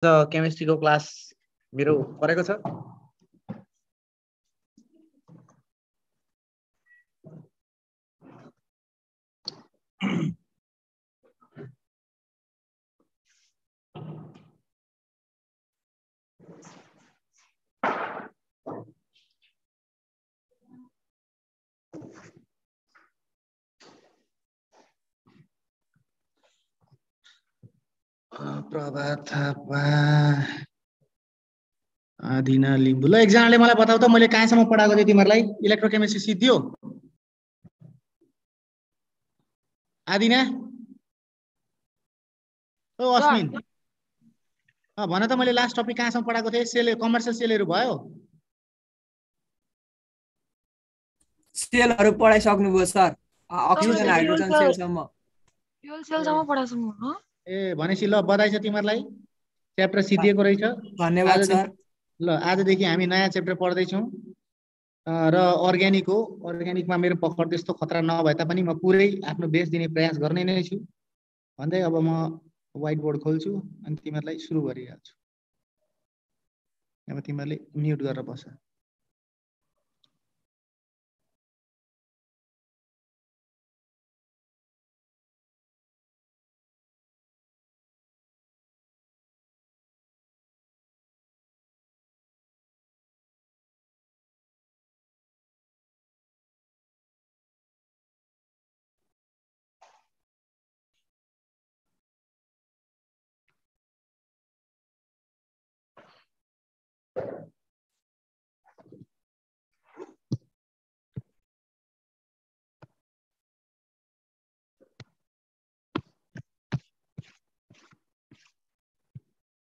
केमिस्ट्रीको class मेरो परेको छ। प्रभात थापा, आदिना लिम्बू। ल एकजनाले मलाई बताऊ त मैले कहाँसम्म पढाएको थिएँ तिमीहरूलाई? इलेक्ट्रोकेमिस्ट्री सिद्धियो? आदिना ओ अस्मिन भन त मैले लास्ट टपिक कहाँसम्म पढाएको थिएँ? सेल कमर्सियल सेलहरू भयो? सेलहरू पढाइसक्नुभयो सर। अक्सिजन हाइड्रोजन सेलसम्म। फ्युल सेलसम्म पढाइसक्नु हो? ए भनेपछि ल बधाई छ तिमीहरूलाई, च्याप्टर सिद्धिएको रहेछ। धन्यवाद सर। ल आजदेखि हामी नयाँ च्याप्टर पढ्दैछौँ र अर्ग्यानिकमा मेरो पकड त्यस्तो खतरा नभए तापनि म पुरै आफ्नो बेस्ट दिने प्रयास गर्ने नै छु भन्दै अब म व्हाइट बोर्ड खोल्छु अनि तिमीहरूलाई सुरु गरिहाल्छु। अब तिमीहरूले म्युट गरेर बस।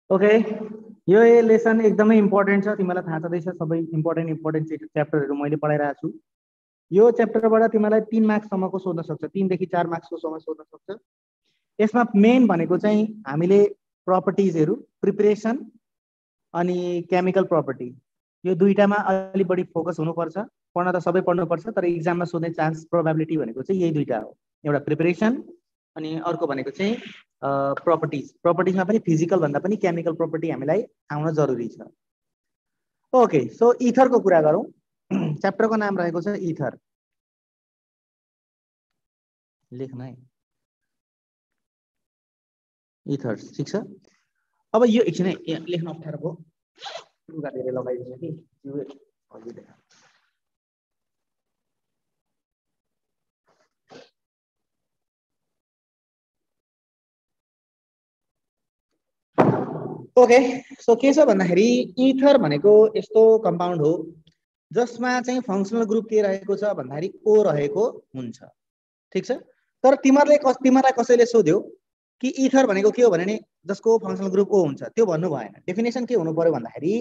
ओके, यो लेसन एकदमै इम्पोर्टेन्ट छ, तिमीलाई थाहा छँदैछ सबै इम्पोर्टेन्ट च्याप्टरहरू मैले पढाइरहेको छु। यो च्याप्टरबाट तिमीलाई 3 मार्क्ससम्मको सोध्न सक्छ, 3 देखि 4 मार्क्सको सम्म सोध्न सक्छ। यसमा मेन भनेको चाहिँ हामीले प्रपर्टिजहरू, प्रिपरेसन अनि केमिकल प्रपर्टी, यो दुईटामा अलि बढी फोकस हुनुपर्छ। पढ्न त सबै पढ्नुपर्छ तर इक्जाममा सोध्ने चान्स प्रोबेबिलिटी भनेको चाहिँ यही दुईटा हो, एउटा प्रिपरेसन अनि अर्को भनेको चाहिँ प्रपर्टिजमा पनि फिजिकल भन्दा पनि केमिकल प्रपर्टी हामीलाई आउन जरुरी छ। ओके, सो इथरको कुरा गरौँ। च्याप्टरको नाम रहेको छ इथर। लेख्न है इथर, ठिक छ। अब यो एकछिन है, लेख्न अप्ठ्यारो भयो, लुगा धेरै लगाइदिन्छ कि ओके। सो के छ भन्दाखेरि इथर भनेको यस्तो कम्पाउन्ड हो जसमा चाहिँ फङ्सनल ग्रुप के रहेको छ भन्दाखेरि ओ रहेको हुन्छ, ठिक छ। तर तिमीहरूलाई कसैले सोध्यो कि इथर भनेको के हो भने जसको फङ्सनल ग्रुप ओ हुन्छ, त्यो भन्नु भएन। डेफिनेसन के हुनु पर्यो भन्दाखेरि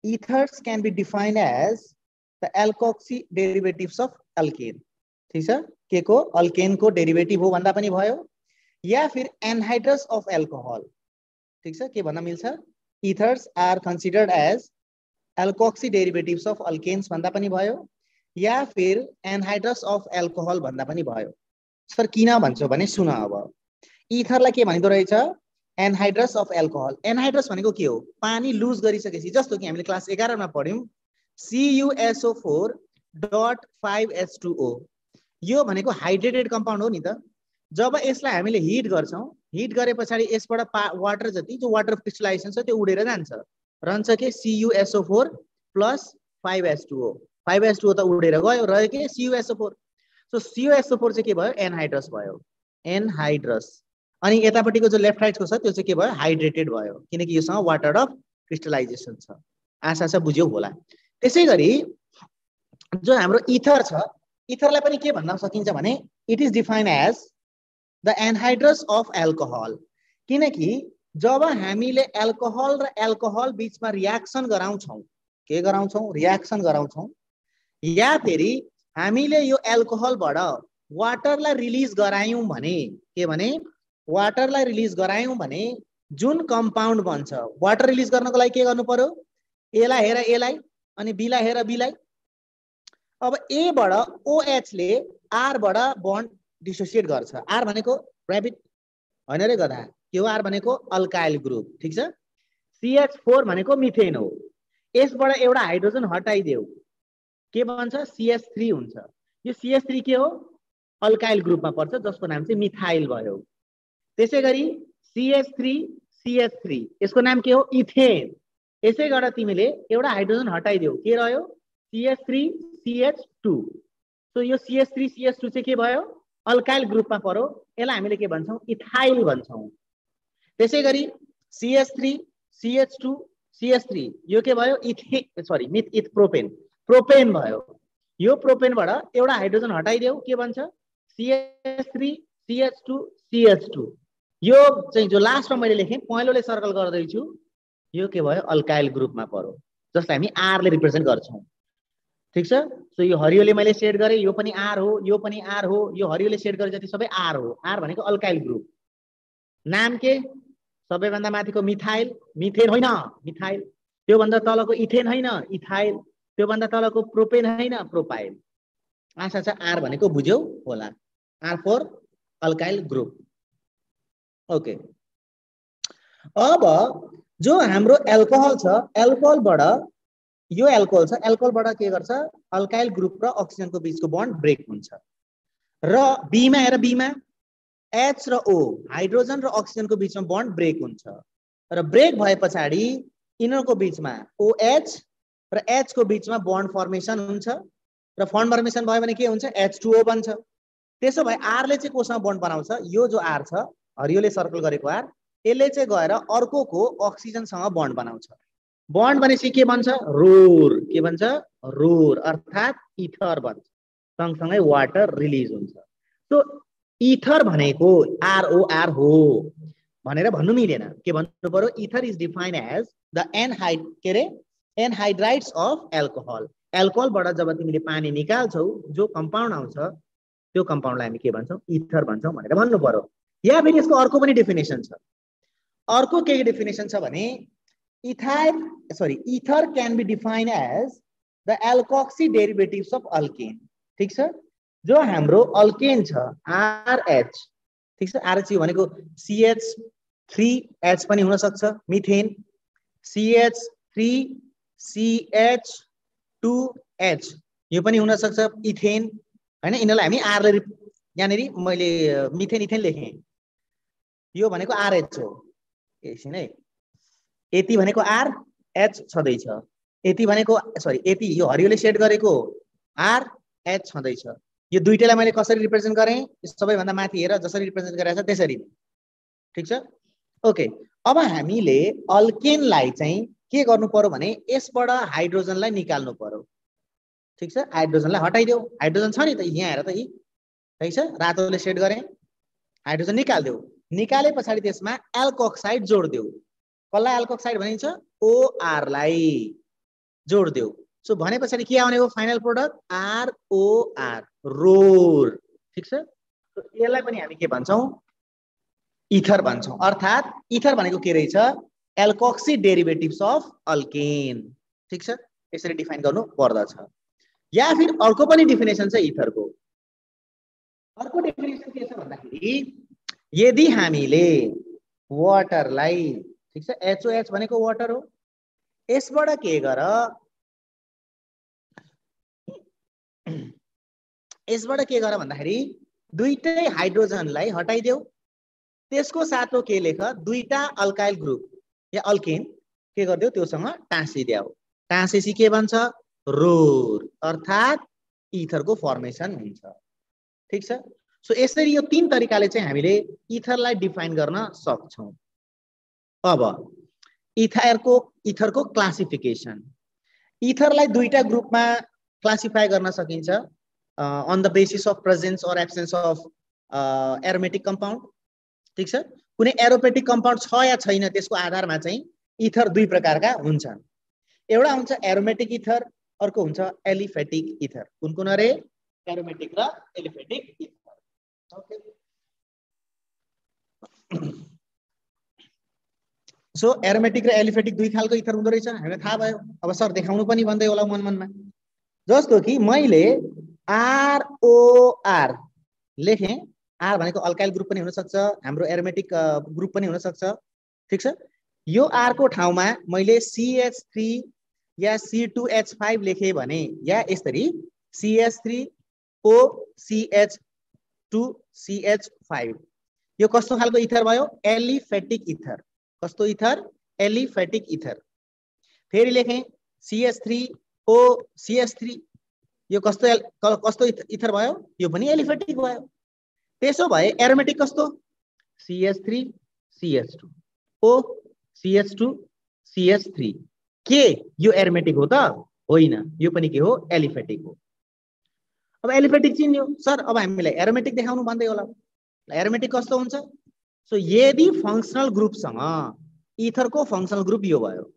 ethers can be defined as the alkoxy derivatives of alkane, ठिक छ। के को अल्केनको डेरिभेटिभ हो भन्दा पनि भयो, या फिर एनहाइड्रस अफ एल्कोहल, ठिक छ। के भन्न मिल्छ? Ethers are considered as alkoxy derivatives of alkanes भन्दा पनि भयो, या फिर एनहाइड्रस अफ एल्कोहल भन्दा पनि भयो। सर किन भन्छौ भने सुन, अब इथरलाई के भनिदो रहेछ? Anhydrous of alcohol. एनहाइड्रस भनेको के हो? पानी लुज गरिसकेपछि, जस्तो कि हामीले क्लास 11 मा पढ्यौं CuSO4.5H2O, यो भनेको हाइड्रेटेड कम्पाउन्ड हो नि त। जब यसलाई हामीले हिट गर्छौं, हिट गरे पछाडि यसबाट वाटर जति जो वाटर क्रिस्टलाइजेसन छ त्यो उडेर जान्छ, रहन्छ के CuSO4 + 5H2O। 5H2O त उडेर गयो, रह्यो के CuSO4। सो CuSO4 चाहिँ के भयो? एनहाइड्रस भयो, एनहाइड्रस। अनि यतापट्टिको जो लेफ्ट राइटको छ त्यो चाहिँ के भयो? हाइड्रेटेड भयो, किनकि योसँग वाटर अफ क्रिस्टलाइजेसन छ। आशा छ बुझ्यौ होला। त्यसैगरी जो हाम्रो इथर छ, इथरलाई पनि के भन्न सकिन्छ भने it is defined as the anhydrous of alcohol, किनकि जब हामीले एल्कोहल र एल्कोहल बीचमा रियाक्सन गराउँछौं, के गराउँछौं? रियाक्सन गराउँछौं, या फेरि हामीले यो एल्कोहलबाट वाटरलाई रिलिज गरायौं भने, के भने वाटरलाई रिलिज गरायौं भने जुन कम्पाउन्ड बन्छ, वाटर रिलिज गर्नको लागि के गर्नु पर्यो? एलाई हेर एलाई अनि बीलाई हेर बीलाई। अब ए बाट OH ले आर बाट बन्ड डिसोसिएट गर्छ। आर भनेको र्याबिट होइन रे गधा, के हो? आर भनेको अल्काइल ग्रुप, ठिक छ। CH4 भनेको मिथेन हो। यसबाट एउटा हाइड्रोजन हटाइदेऊ के भन्छ CH3 हुन्छ। यो CH3 के हो अल्काइल ग्रुपमा पर्छ जसको नाम चाहिँ मिथाइल भयो। त्यसैगरी CH3 CH3 यसको नाम के हो इथेन। यसै गरेर तिमीले एउटा हाइड्रोजन हटाइदेऊ के रह्यो CH3 CH2। सो यो CH3 CH2 चाहिँ के भयो अल्काइल ग्रुपमा पर्यो। यसलाई हामीले के भन्छौँ इथाइल भन्छौँ। त्यसैगरी CH3 CH2 CH3 यो के भयो प्रोपेन प्रोपेन भयो। यो प्रोपेनबाट एउटा हाइड्रोजन हटाइदेऊ के भन्छ CH3 CH2 CH2। यो चाहिँ जो लास्टमा मैले लेखेँ पहेँलोले सर्कल गर्दैछु यो के भयो अल्काइल ग्रुपमा पर्यो जसलाई हामी आर ले रिप्रेजेन्ट गर्छौँ। ठीक छ। सो यो हरियोले मैले सेड गरेँ यो पनि आर हो यो पनि आर हो यो हरियोले सेड गरे जति सबै आर हो। आर भनेको अल्काइल ग्रुप। नाम के सबैभन्दा माथिको मिथाइल मिथेन होइन मिथाइल। त्योभन्दा तलको इथेन होइन इथाइल। त्योभन्दा तलको प्रोपेन होइन प्रोपाइल। आशा छ आर भनेको बुझ्यौ होला। R four alkyl group. Okay अब जो हाम्रो एल्कोहल छ एल्कोहलबाट यो एल्कोहल छ एल्कोहलबाट के गर्छ अल्काइल ग्रुप र अक्सिजनको बीचको बन्ड ब्रेक हुन्छ र बीमा हेर बीमा H र O हाइड्रोजन र अक्सिजनको बीचमा बन्ड ब्रेक हुन्छ र ब्रेक भए पछाडि यिनीहरूको बीचमा OH र H को बीचमा बन्ड फर्मेसन हुन्छ र फर्मेसन भयो भने के हुन्छ H2O बन्छ। त्यसो भए R ले चाहिँ कोसँग बन्ड बनाउँछ यो जो R छ हरियोले सर्कल गरेको R यसले चाहिँ गएर अर्कोको अक्सिजनसँग बन्ड बनाउँछ। बन्ड भनेपछि के भन्छ रोर के भन्छ रोर अर्थात् इथर बन्छ। सँगसँगै वाटर रिलिज हुन्छ। सो इथर भनेको ROR हो भनेर भन्नु मिलेन के भन्नु पर्यो ether is defined as the anhydrides of alcohol. एल्कोहलबाट जब तिमीले पानी निकाल्छौ जो कम्पाउन्ड आउँछ त्यो कम्पाउन्डलाई हामी के भन्छौँ इथर भन्छौँ भनेर भन्नु पर्यो। या फेरि यसको अर्को पनि डेफिनेसन छ। अर्को के डेफिनेसन छ भने ether can be defined as the alkoxy derivatives of alkane. ठीक छ। जो हाम्रो अल्केन छ RH ठीक छ RH भनेको CH3H पनि हुन सक्छ मिथेन CH3 CH2H यो पनि हुन सक्छ इथेन हैन। यिनीलाई हामी R ले यहाँनेरि मैले मिथेन इथेन लेखेँ यो भनेको RH हो। एकछिन है यति भनेको RH छँदैछ यति भनेको यति यो हरियोले सेट गरेको RH छँदैछ। यो दुईटैलाई मैले कसरी रिप्रेजेन्ट गरेँ सबैभन्दा माथि हेर जसरी रिप्रेजेन्ट गरेको छ त्यसरी। ठीक छ। ओके अब हामीले अल्केनलाई चाहिँ के गर्नु पर्यो भने यसबाट हाइड्रोजनलाई निकाल्नु पर्यो। ठीक छ। हाइड्रोजनलाई हटाइदेऊ हाइड्रोजन छ नि त यहाँ हेर त यी ठीक छ रातोले सेट गरेँ हाइड्रोजन निकाल्देऊ। निकाले पछाडि त्यसमा एल्कोक्साइड जोड्देऊ। कसलाई एल्कोक्साइड भनिन्छ OR लाई जोड्देऊ। सो भने पछाडि के आउने हो फाइनल प्रोडक्ट ROR रोर। ठीक छ। यसलाई पनि हामी के भन्छौँ इथर भन्छौँ अर्थात् इथर भनेको के रहेछ एल्कोक्सी डेरिभेटिभ्स अफ अल्केन। ठीक छ। यसरी डिफाइन गर्नु पर्दछ। या फिर अर्को पनि डेफिनेसन छ इथरको। अर्को डेफिनेसन के छ भन्दाखेरि यदि हामीले वाटरलाई ठीक छ HOH भनेको वाटर हो यसबाट के गर भन्दाखेरि दुईटै हाइड्रोजनलाई हटाइदेऊ त्यसको साथो के लेख दुईटा अल्काइल ग्रुप या अल्केन के गर्दियो त्योसँग टाँसिदेऊ। टाँसेपछि के भन्छ रोर अर्थात् इथरको फर्मेसन हुन्छ। ठीक छ। सो यसरी यो तीन तरिकाले चाहिँ हामीले इथरलाई डिफाइन गर्न सक्छौँ। अब इथरको क्लासिफिकेसन इथरलाई दुईटा ग्रुपमा क्लासिफाई गर्न सकिन्छ on the basis of presence or absence of aromatic compound. ठीक छ। कुनै एरोमेटिक कम्पाउन्ड छ या छैन त्यसको आधारमा चाहिँ इथर दुई प्रकारका हुन्छन्। एउटा हुन्छ एरोमेटिक इथर अर्को हुन्छ एलिफेटिक इथर। कुन कुन अरे एरोमेटिक र aliphatic ether. Okay so aromatic र एलिफेटिक दुई खालको इथर हुँदो रहेछ हामीलाई थाहा भयो। अब सर देखाउनु पनि भन्दै होला मनमा जस्तो कि मैले ROR लेखेँ। R भनेको अल्काइल ग्रुप पनि हुन सक्छ हाम्रो एरोमेटिक ग्रुप पनि हुन सक्छ। ठीक छ। यो R को ठाउँमा मैले CH3 या C2H5 लेखेँ भने या यसरी CH3OCH2CH5 यो कस्तो खालको इथर भयो? Aliphatic ether. कस्तो इथर? Aliphatic ether. फेरि लेखेँ CH3OCH3 यो कस्तो इथर भयो? यो पनि एलिफेटिक भयो। त्यसो भए एरोमेटिक कस्तो? CH3CH2 O CH2CH3 के यो एरोमेटिक हो त? होइन, यो पनि के हो? एलिफेटिक हो। अब एलिफेटिक चिन्यो सर, अब हामीलाई एरोमेटिक देखाउनु भन्दै होला। एरोमेटिक कस्तो हुन्छ? सो यदि फंक्शनल ग्रुपसँग इथरको फंक्शनल ग्रुप यो भयो,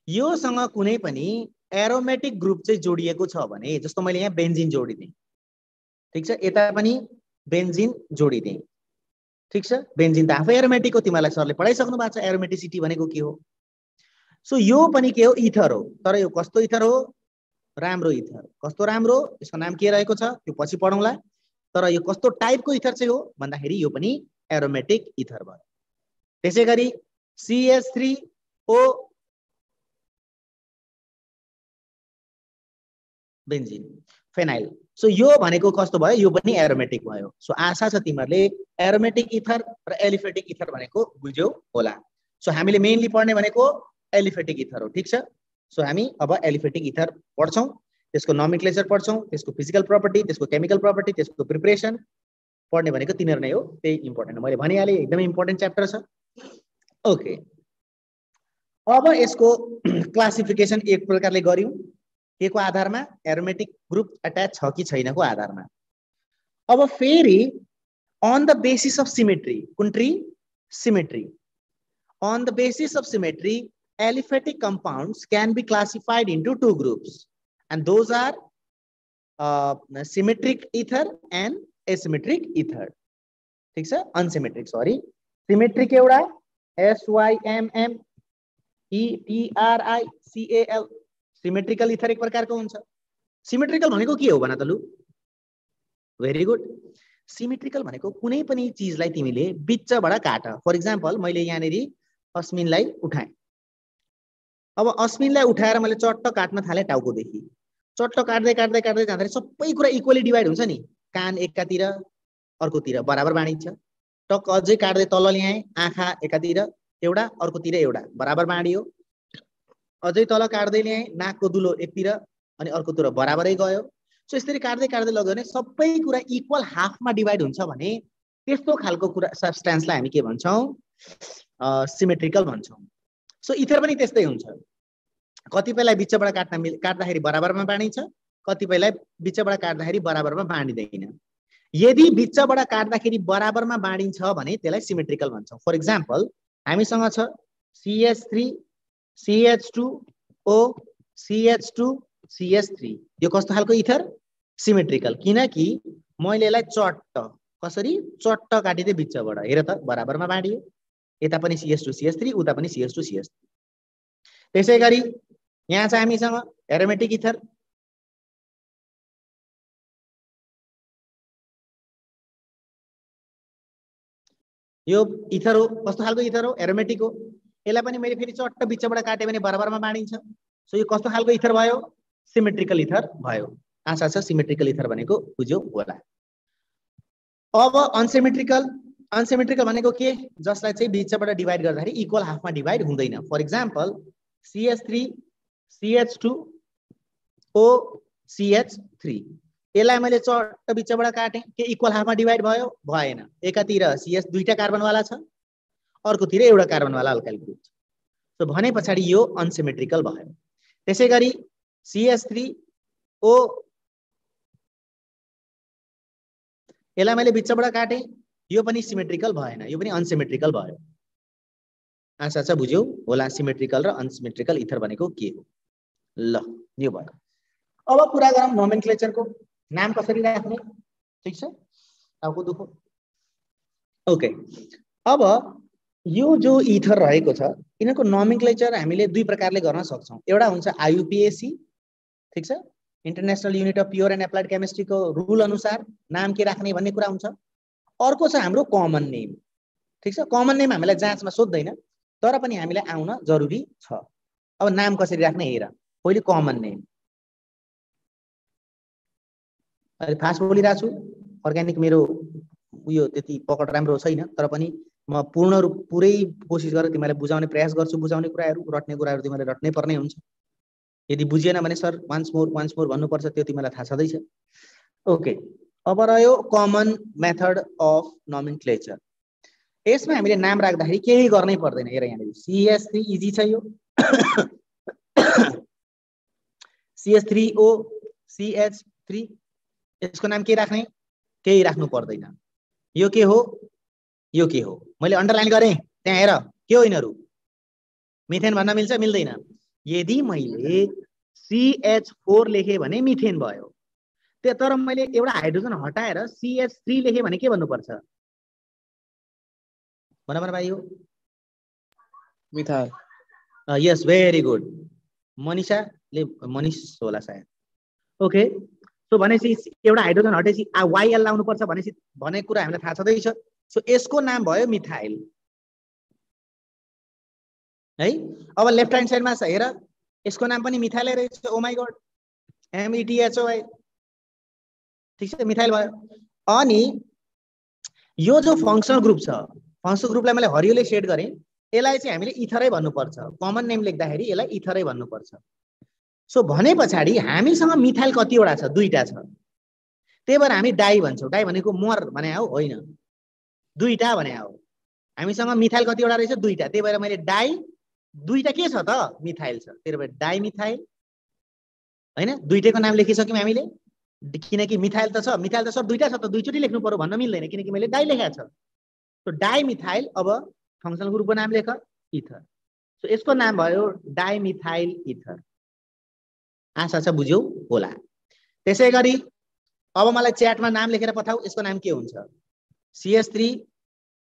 योसँग कुनै पनि एरोमेटिक ग्रुप चाहिँ जोडिएको छ भने, जस्तो मैले यहाँ बेन्जिन जोडिदिएँ, ठीक छ, यता पनि बेन्जिन जोडिदिएँ, ठीक छ, बेन्जिन त आफै एरोमेटिक हो, तिमीलाई सरले पढाइसक्नु भएको छ एरोमेटिसिटी भनेको के हो। सो यो पनि के हो? इथर हो। तर यो कस्तो इथर हो? राम्रो इथर। कस्तो राम्रो? यसको नाम के रहेको छ त्यो पछि पढौँला। तर यो कस्तो टाइपको इथर चाहिँ हो भन्दाखेरि यो पनि एरोमेटिक इथर भयो। त्यसैगरी CH3O बेन्जिन फेनाइल, सो यो भनेको कस्तो भयो? यो पनि एरोमेटिक भयो। सो आशा छ तिमीहरूले एरोमेटिक इथर र एलिफेटिक इथर भनेको बुझ्यौ होला। सो हामीले मेनली पढ्ने भनेको एलिफेटिक इथर हो, ठीक छ। सो हामी अब एलिफेटिक इथर पढ्छौँ, त्यसको नोमेनक्लेचर पढ्छौँ, त्यसको फिजिकल प्रपर्टी, त्यसको केमिकल प्रपर्टी, त्यसको प्रिपरेसन पढ्ने भनेको तिनीहरू नै हो। त्यही इम्पोर्टेन्ट हो, मैले भनिहालेँ एकदमै इम्पोर्टेन्ट च्याप्टर छ। ओके, अब यसको क्लासिफिकेसन एक प्रकारले गर्यौँ, के को आधारमा? एरोमेटिक ग्रुप अट्याच छ कि छैनको आधारमा। अब फेरि on the basis of symmetry, कुन tree? Symmetry. On the basis of symmetry, aliphatic compounds can be classified into two groups, and those are symmetric ether and asymmetric ether. ठीक छ, unsymmetric, sorry, symmetric एउटा SYMMETRICAL symmetrical ether एक प्रकारको हुन्छ। symmetrical भनेको के हो भन त लु? Very good. symmetrical भनेको कुनै पनि चीजलाई तिमीले बिचबाट काट। फर एक्जाम्पल मैले यहाँनेरि अस्मिनलाई उठाएँ, अब अस्मिनलाई उठाएर मैले चट्ट काट्न थालेँ टाउकोदेखि। चट्ट काट्दै काट्दै काट्दै जाँदाखेरि सबै कुरा इक्वली डिभाइड हुन्छ नि, कान एकातिर अर्कोतिर बराबर बाँडिन्छ। टक्क अझै काट्दै तल ल्याएँ, आँखा एकातिर एउटा अर्कोतिर एउटा बराबर बाँडियो। अझै तल काट्दै ल्याएँ, नाकको दुलो एकतिर अनि अर्कोतिर बराबरै गयो। सो यसरी काट्दै काट्दै लग्यो भने सबै कुरा इक्वल हाफमा डिभाइड हुन्छ भने त्यस्तो खालको कुरा सब्स्टेन्सलाई हामी के भन्छौँ? सिमेट्रिकल भन्छौँ। सो इथर पनि त्यस्तै हुन्छ, कतिपयलाई बिचबाट काट्दाखेरि बराबरमा बाँडिन्छ, कतिपयलाई बिचबाट काट्दाखेरि बराबरमा बाँडिँदैन। यदि बिचबाट काट्दाखेरि बराबरमा बाँडिन्छ भने त्यसलाई सिमेट्रिकल भन्छौँ। फर एक्जाम्पल हामीसँग छ CH3 CH2O CH2 CH3, यो कस्तो खालको इथर? सिमेट्रिकल, किनकि मैले यसलाई चट्ट कसरी चट्ट काटिदिएँ बिचबाट, हेर त बराबरमा बाँडियो। यता पनि CH2 CH3, उता पनि CH2 CH3। त्यसै गरी यहाँ चाहिँ हामीसँग एरोमेटिक इथर, यो इथर हो। कस्तो खालको इथर हो? एरोमेटिक हो। यसलाई पनि मैले फेरि चट्ट बिचबाट काटेँ भने बराबरमा बाँडिन्छ। सो यो कस्तो खालको इथर भयो? सिमेट्रिकल इथर भयो। आशा छ सिमेट्रिकल इथर भनेको बुझ्यौ होला। अब अनसिमेट्रिकल, अनसिमेट्रिकल भनेको के? जसलाई चाहिँ बिचबाट डिभाइड गर्दाखेरि इक्वल हाफमा डिभाइड हुँदैन। For example CH3 CH2O CH3, यसलाई मैले चट्ट बिचबाट काटेँ, के इक्वल हाफमा डिभाइड भयो? भएन। एकातिर CH दुईटा कार्बनवाला छ, अर्कोतिर एउटा कार्बनवाला अल्काइल ग्रुप छ। सो भने पछाडि यो अनसिमेट्रिकल भयो। त्यसै गरी CH3O, यसलाई मैले बिचबाट काटेँ, यो पनि सिमेट्रिकल भएन, यो पनि अनसिमेट्रिकल भयो। आशा छ बुझ्यौ होला सिमेट्रिकल र अनसिमेट्रिकल इथर भनेको के हो। ल यो भयो। अब कुरा गरौँ नोमेनक्लेचरको, नाम कसरी राख्ने, ठीक छ, टाउको दुखो। ओके, अब यो जो इथर रहेको छ यिनीहरूको नोमेनक्लेचर हामीले दुई प्रकारले गर्न सक्छौँ। एउटा हुन्छ IUPAC, ठीक छ, international unit of pure and applied केमिस्ट्रीको रुल अनुसार नाम के राख्ने भन्ने कुरा हुन्छ। अर्को छ हाम्रो कमन नेम, ठीक छ। कमन नेम हामीलाई जाँचमा सोध्दैन, तर पनि हामीलाई आउन जरुरी छ। अब नाम कसरी राख्ने हेर, पहिले कमन नेम। अहिले फास्ट बोलिरहेको छु, अर्ग्यानिक मेरो उयो त्यति पकड राम्रो छैन, तर पनि म पुरै कोसिस गरेर तिमीलाई बुझाउने प्रयास गर्छु। बुझाउने कुराहरू, रट्ने कुराहरू तिमीले रट्नै पर्ने हुन्छ। यदि बुझिएन भने सर वान्स मोर भन्नुपर्छ, त्यो तिमीलाई थाहा छँदैछ। ओके, अब रह्यो कमन मेथड अफ नोमेनक्लेचर। यसमा हामीले नाम राख्दाखेरि केही गर्नै पर्दैन। हेर यहाँ CH3 इजी छ यो CH3O CH3, यसको नाम के राख्ने, केही राख्नु पर्दैन। यो के हो, यो के हो, मैले अन्डरलाइन गरेँ त्यहाँ हेर, के हो यिनीहरू, मिथेन भन्न मिल्छ मिल्दैन। यदि मैले CH4 लेखेँ भने मिथेन भयो, तर मैले एउटा हाइड्रोजन हटाएर CH3 लेखेँ भने के भन्नुपर्छ, भन भाइ हो, मिथाइल। यस, भेरी गुड। मनिषाले, मनिष होला सायद। ओके, सो भनेपछि एउटा हाइड्रोजन हटेपछि YL लाउनु पर्छ भनेपछि भनेको कुरा हामीलाई थाहा छँदैछ। सो यसको नाम भयो मिथाइल है। अब लेफ्ट ह्यान्ड साइडमा छ हेर, यसको नाम पनि मिथाइलै रहेछ। ओ माइ गॉड, METHOI, ठीक छ, मिथाइल भयो। अनि यो जो फंक्शनल ग्रुप छ, फंक्शनल ग्रुपलाई मैले हरियोले सेड गरेँ, यसलाई चाहिँ हामीले इथरै भन्नुपर्छ। कमन नेम लेख्दाखेरि यसलाई इथरै भन्नुपर्छ। सो भने पछाडि हामीसँग मिथाइल कतिवटा छ, दुईटा छ, त्यही भएर हामी डाई भन्छौँ। डाई भनेको मोर भने हो, होइन, दुईटा भने हो। हामीसँग मिथाइल कतिवटा रहेछ, दुईटा, त्यही भएर मैले डाई, दुईटा के छ त, मिथाइल छ, त्यही भएर डाई मिथाइल हैन। दुईटैको नाम लेखिसक्यौँ हामीले, किनकि मिथाइल त छ, मिथाइल त सर दुईटा छ त दुईचोटि लेख्नु पर्यो भन्न मिल्दैन, किनकि मैले डाई लेखेको छ। So di methyl. अब फंक्शनल ग्रुपको नाम लेख, इथर। सो यसको नाम भयो डाई मिथाइल इथर। आशा छ बुझ्यौ होला। त्यसै गरी अब मलाई च्याटमा नाम लेखेर पठाऊ, यसको नाम के हुन्छ, CH3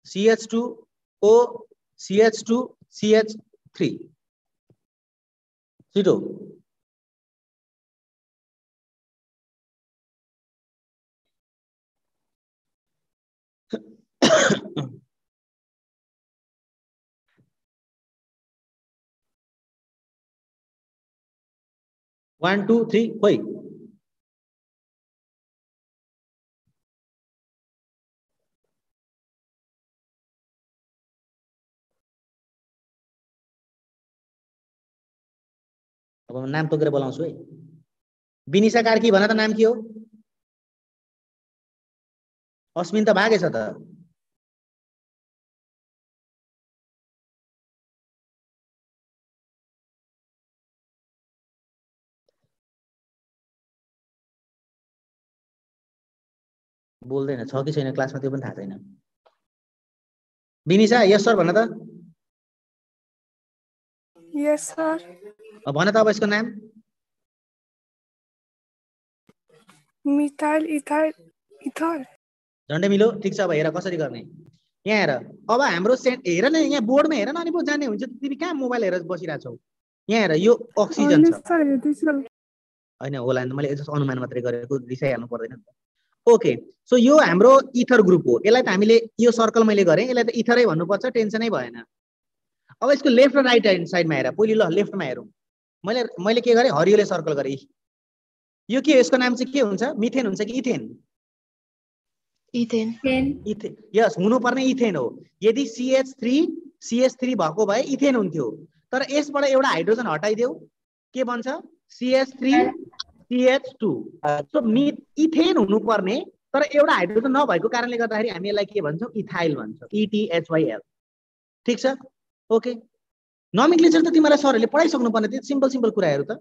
CH2O CH2 CH3, छिटो। वन टू थ्री, खोइ अब नाम तोकेर बोलाउँछु है। विनिशा कार्की भन त नाम के हो, अस्मिन त भागेछ त। बोल्दैन, छ कि छैन क्लासमा त्यो पनि थाहा छैन। विनिशा यस सर भन त। यस सर। भन त अब यसको नाम, मिथाइल इथाइल इथर। झन्डै मिलो, ठिक छ। अब हेर कसरी गर्ने, यहाँ हेर। अब हाम्रो सेट हेर न, यहाँ बोर्डमा हेर न, अनि पो जाने हुन्छ। तिमी कहाँ मोबाइल हेरेर बसिरहेको छौ, यहाँ हेर, यो अक्सिजन छ, होइन होला, मैले अनुमान मात्रै गरेको, रिसाइहाल्नु पर्दैन। ओके, सो यो हाम्रो इथर ग्रुप हो। यसलाई त हामीले यो सर्कल मैले गरेँ, यसलाई त इथरै भन्नुपर्छ, टेन्सनै भएन। अब यसको लेफ्ट र राइट ह्यान्ड साइडमा हेर, पहिले ल लेफ्टमा हेरौँ। मैले के गरेँ, हरियोले सर्कल गरेँ। यो के, यसको नाम चाहिँ के हुन्छ, मिथेन हुन्छ कि इथेन, इथेन। इथेन, यस, हुनुपर्ने इथेन हो। यदि CH3 भएको भए इथेन हुन्थ्यो, तर यसबाट एउटा हाइड्रोजन हटाइदेऊ, के बन्छ, CH3 CH2। सो इथेन हुनुपर्ने, तर एउटा हाइड्रोजन नभएको कारणले गर्दाखेरि हामी यसलाई के भन्छौँ, इथाइल भन्छौँ, ETHYL, ठिक छ। ओके, नोमेनक्लेचर त तिमीलाई सरहरूले पढाइसक्नु पर्ने, त्यो सिम्पल कुराहरू त।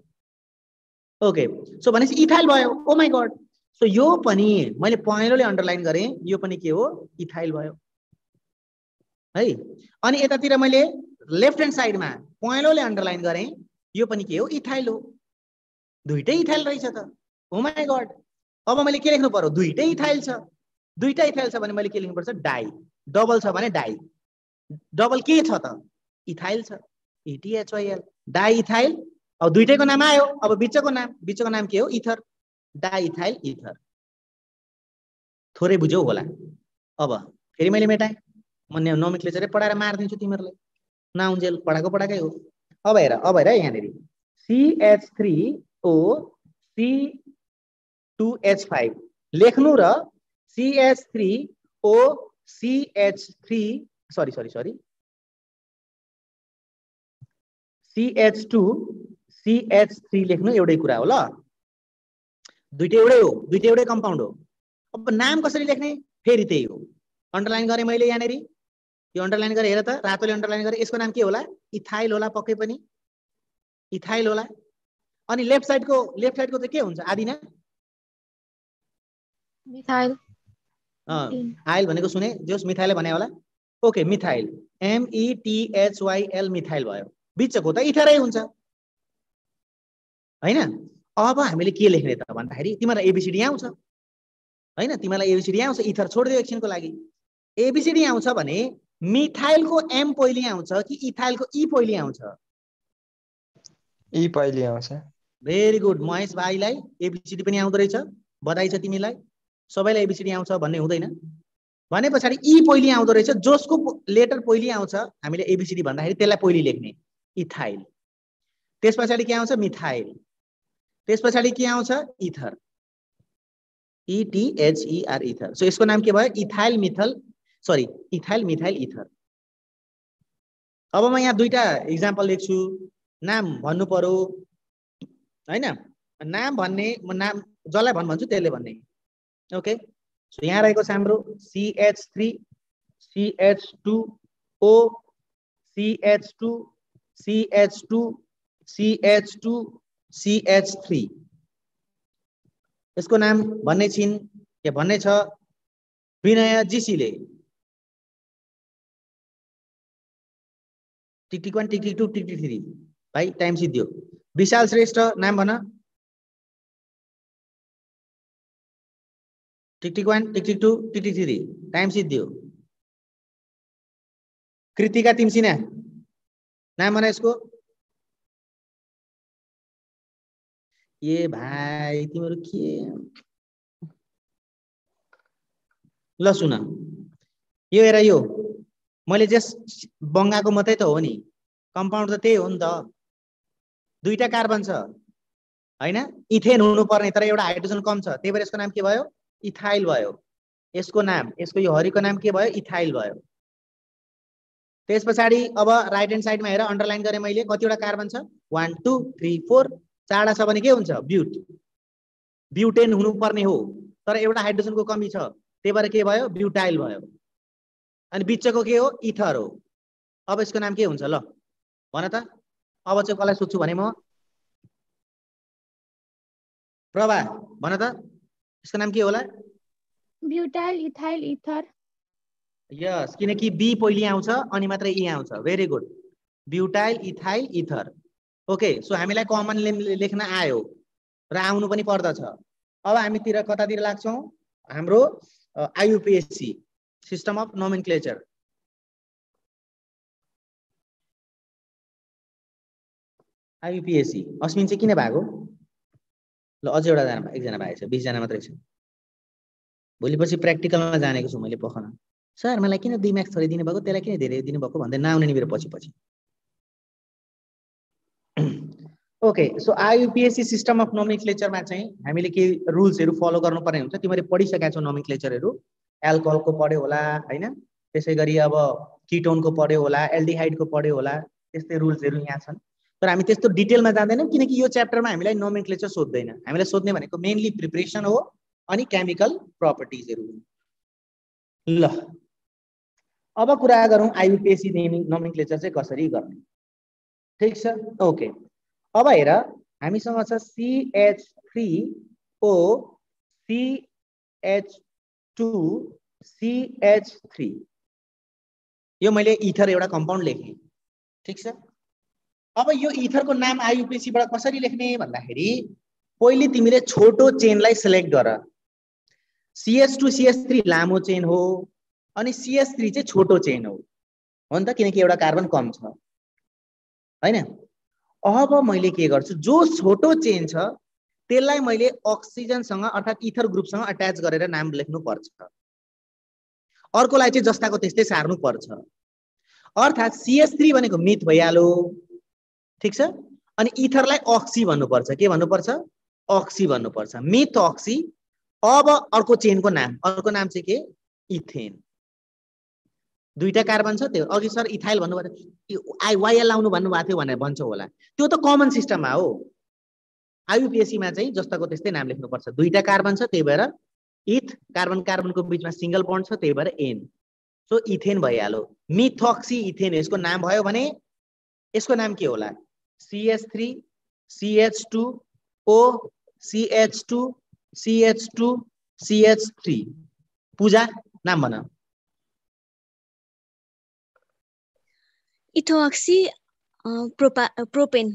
ओके, सो भनेपछि इथाइल भयो। ओ माई गॉड, सो यो पनि मैले पहेँलोले अन्डरलाइन गरेँ, यो पनि के हो, इथाइल भयो है। अनि यतातिर मैले लेफ्ट ह्यान्ड साइडमा पहेँलोले अन्डरलाइन गरेँ, यो पनि के हो, इथाइल हो। दुईटै इथाइल रहेछ त। ओ माई गॉड, अब मैले के लेख्नु पर्यो, दुईटै इथाइल छ। दुईटा इथाइल छ भने मैले के लेख्नुपर्छ, डाई। डबल छ भने डाई, डबल के छ त, इथाइल छ, ETHYL, डाई इथाइल। अब दुईटैको नाम आयो, अब बिचको नाम के हो, इथर, डाई इथाइल इथर। थोरै बुझ्यौ होला। अब फेरि मैले मेटाएँ, म नोमेनक्लेचरै पढाएर मारिदिन्छु तिमीहरूलाई। नआउन्जेल पढाएकै हो। अब हेर यहाँनेरि CH3O C2H5 लेख्नु र CH3O CH3 CH2 CH3 लेख्नु एउटै कुरा हो ल, दुईटै एउटै कम्पाउन्ड हो। अब नाम कसरी लेख्ने फेरि त्यही हो, अन्डरलाइन गरे मैले यहाँनेरि, यो अन्डरलाइन गरे हेर त, रातोले अन्डरलाइन गरे, यसको नाम के होला इथाइल होला, पक्कै पनि इथाइल होला। अनि लेफ्ट साइडको चाहिँ के हुन्छ आदिना मिथाइल आइल भनेको सुने जोस मिथाइल भने होला। ओके मिथाइल METHYL मिथाइल भयो, बिचको त इथरै हुन्छ हैन। अब हामीले के लेख्ने त भन्दाखेरि तिमीलाई एबीसीडी आउँछ हैन, तिमीलाई एबीसीडी आउँछ, इथर छोड्दियो एकछिनको लागि। एबीसीडी आउँछ भने मिथाइलको एम पहिले आउँछ कि इथाइलको ई पहिले आउँछ? ई पहिले आउँछ। भेरी गुड, महेश भाइलाई एबीसीडी पनि आउँदो रहेछ, बधाई छ तिमीलाई। सबैलाई एबीसीडी आउँछ भन्ने हुँदैन, भने पछाडि ई पहिले आउँदो रहेछ, जसको लेटर पहिले आउँछ हामीले एबीसीडी भन्दाखेरि त्यसलाई पहिले लेख्ने इथाइल, त्यस पछाडि के आउँछ मिथाइल, त्यस पछाडि के आउँछ इथर, ETHER इथर। सो यसको नाम के भयो इथाइल मिथाइल इथर। अब म यहाँ दुईटा इक्जाम्पल लेख्छु, नाम भन्नु पर्यो हैन, नाम भन्ने म नाम जसलाई भन्छु त्यसले भन्ने। ओके सो यहाँ रहेको छ हाम्रो CH3 CH2O CH2 CH2 CH2 CH3, यसको नाम भन्ने छिन् के भन्ने छ विनय जीसीले, टिक 1 टिक 2 टिक 3 भाइ टाइम सिद्धियो। विशाल श्रेष्ठ नाम भन, टिक 1 टिक 2 टिक 3 टाइम सिद्धियो। कृतिका तिमसिना नाम भन यसको। ए भाइ तिम्रो के ल सुन, यो हेर, यो मैले जस्ट बङ्गाको मात्रै त हो नि, कम्पाउन्ड त त्यही हो नि त, दुईटा कार्बन छ हैन, इथेन हुनु पर्ने तर एउटा हाइड्रोजन कम छ, त्यही भएर यसको नाम के भयो इथाइल भयो। यसको नाम, यसको यो हरिको नाम के भयो इथाइल भयो। त्यस पछाडि अब राइट ह्यान्ड साइडमा हेर अन्डरलाइन गरे मैले, कतिवटा कार्बन छ 1 2 3 4, चारवटा छ भने के हुन्छ ब्युटेन हुनु पर्ने हो, तर एउटा हाइड्रोजनको कमी छ, त्यही भएर के भयो ब्युटाइल भयो। अनि बिचको के हो इथर हो। अब यसको नाम के हुन्छ ल भन त, अब चाहिँ कसलाई सोध्छु भने म प्रभा भन त, यसको नाम के होला ब्युटाइल इथाइल इथर। यस, किनकि बी पहिले आउँछ अनि मात्र ई आउँछ। Very good, butyl ethyl ether. Okay so हामीलाई कमन लेख्न आयो र आउनु पनि पर्दछ। अब हामीतिर कतातिर लाग्छौं, हाम्रो IUPAC system of nomenclature. IUPAC अस्मिन चाहिँ किन भएको ल, अझै एकजना भएको छ, 20 जना मात्रै छ। भोलिपछि प्र्याक्टिकलमा जानेको छु मैले पखन, सर मलाई किन 2 मार्क्स थोरै दिनु भएको, त्यसलाई किन धेरै दिनु भएको भन्दै नआउने नि मेरो पछि। Okay so IUPAC system of नोमेनक्लेचरमा चाहिँ हामीले के रुल्सहरु फलो गर्नुपर्ने हुन्छ, तिमीहरु पढिसकेका छौ नोमेनक्लेचरहरु, एल्कोहलको पढ्यो होला हैन, त्यसैगरी अब कीटोनको पढ्यो होला, एल्डिहाइडको पढ्यो होला, त्यस्तै रुल्सहरु यहाँ छन्। तर हामी त्यस्तो डिटेलमा जाँदैनौं किनकि यो च्याप्टरमा हामीलाई नोमेनक्लेचर सोध्दैन, हामीलाई सोध्ने भनेको मेनली प्रिपरेसन हो अनि केमिकल प्रपर्टिजहरु। ल अब कुरा गरौँ आईयूपीएसी नोमेनक्लेचर चाहिँ कसरी गर्ने। ठीक छ, ओके अब हेर हामीसँग छ CH3O CH2 CH3, यो मैले इथर एउटा कम्पाउन्ड लेखेँ। ठीक छ, अब यो इथरको नाम आईयूपीएसी बाट कसरी लेख्ने भन्दाखेरि पहिले तिमीले छोटो चेनलाई सिलेक्ट गर। CH2 CH3 लामो चेन हो अनि CH3 चाहिँ छोटो चेन हो नि त, किनकि एउटा कार्बन कम छ हैन। अब मैले के गर्छु, जो छोटो चेन छ त्यसलाई मैले अक्सिजनसँग अर्थात् इथर ग्रुपसँग अट्याच गरेर नाम लेख्नु पर्छ, अर्कोलाई चाहिँ जस्ताको त्यस्तै सार्नु पर्छ। अर्थात् CH3 भनेको मिथ भइहाल्यो, ठीक छ। अनि इथरलाई अक्सी भन्नुपर्छ, के भन्नुपर्छ? अक्सी भन्नुपर्छ, मिथ अक्सी। अब अर्को चेनको नाम, अर्को नाम चाहिँ के? इथेन। दुईटा कार्बन छ, त्यो अघि सर इथाइल भन्नुभयो, YL लाउनु भन्नुभएको थियो भनेर भन्छ होला, त्यो त कमन सिस्टममा हो। IUPAC मा चाहिँ जस्ताको त्यस्तै नाम लेख्नुपर्छ, दुईटा कार्बन छ त्यही भएर इथ, कार्बन कार्बनको बीचमा सिंगल बन्ड छ त्यही भएर एन, सो इथेन भइहाल्यो। मिथोक्सी इथेन यसको नाम भयो भने यसको नाम के होला? CH3 CH2O CH2 CH2 CH3। Puja नाम भन। Ethoxy propane.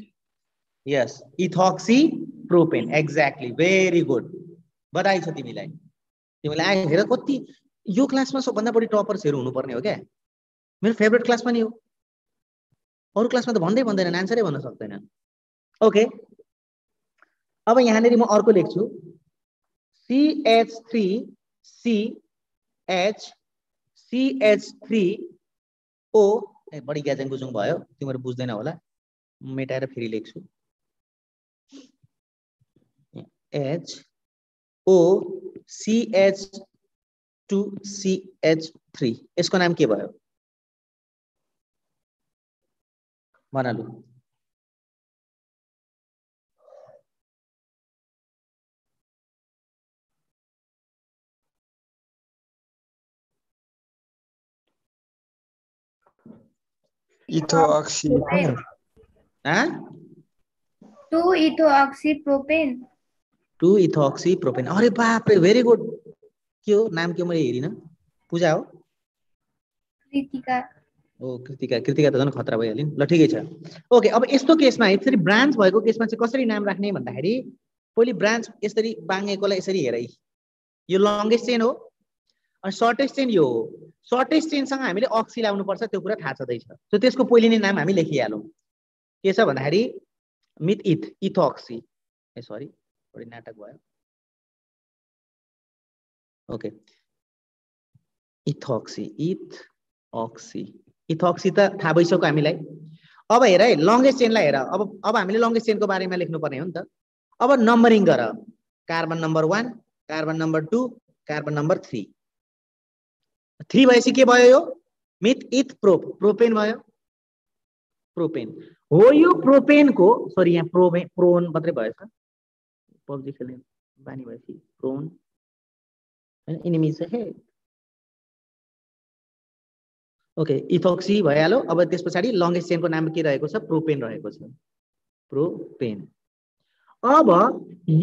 Yes, ethoxy propane, exactly, very good, बधाई छ तिमीलाई। तिमीले आए हेर कति यो क्लासमा सबभन्दा बढी टपर्सहरु हुनुपर्ने हो क्या, मेरो फेभरेट क्लास पनि हो। अरु क्लासमा त भन्दै भन्दैन, आन्सरै भन्न सक्दैन। ओके, अब यहाँनेरि म अर्को लेख्छु, CH3CH CH3O। बढी ग्याजङ गुजुङ भयो, तिमीहरु बुझ्दैन होला, मेटाएर फेरि लेख्छु। HOCH2CH3 यसको नाम के भयो? भन लु। इथोक्सी हाँ? 2-इथोक्सीप्रोपेन। 2-इथोक्सीप्रोपेन। अरे बाप रे, भेरी गुड। के हो नाम? के मैले हेरिन। पूजा हो? कृतिका। ओ कृतिका, कृतिका त झन् खतरा भइहाल्यो नि। ल ठिकै छ। ओके, अब यस्तो केसमा यसरी ब्रान्च भएको केसमा चाहिँ कसरी नाम राख्ने भन्दाखेरि पहिले ब्रान्च यसरी बाङ्गेकोलाई यसरी हेरै, यो लङ्गेस्ट चेन हो अनि सर्टेस्ट चेन यो हो। सर्टेस्ट चेनसँग हामीले अक्सी लाउनु पर्छ, त्यो कुरा थाहा छँदैछ। सो त्यसको पहिले नै नाम हामी लेखिहालौँ। के छ भन्दाखेरि मिथ इथ, इथोक्सी, ए सरी थोरै नाटक भयो। ओके, इथोक्सी, इथोक्सी, इथोक्सी त थाहा भइसक्यो हामीलाई। अब हेर है लङ्गेस्ट चेनलाई हेर। अब हामीले लङ्गेस्ट चेनको बारेमा लेख्नु पर्ने हो नि त। अब नम्बरिङ गर, carbon number 1, carbon number 2, carbon number 3। 3 भएपछि के भयो? यो मिथ इथ प्रोपेन भयो, प्रोपेन हो। यो प्रोपेनको, सरी यहाँ प्रोन मात्रै भएछ, पब्जी खेल्ने बानी भएपछि प्रोन एनिमी है। ओके, इथोक्सी भइहाल्यो। अब त्यस पछाडि लङ्गेस्ट चेनको नाम के रहेको छ? प्रोपेन रहेको छ, प्रोपेन। अब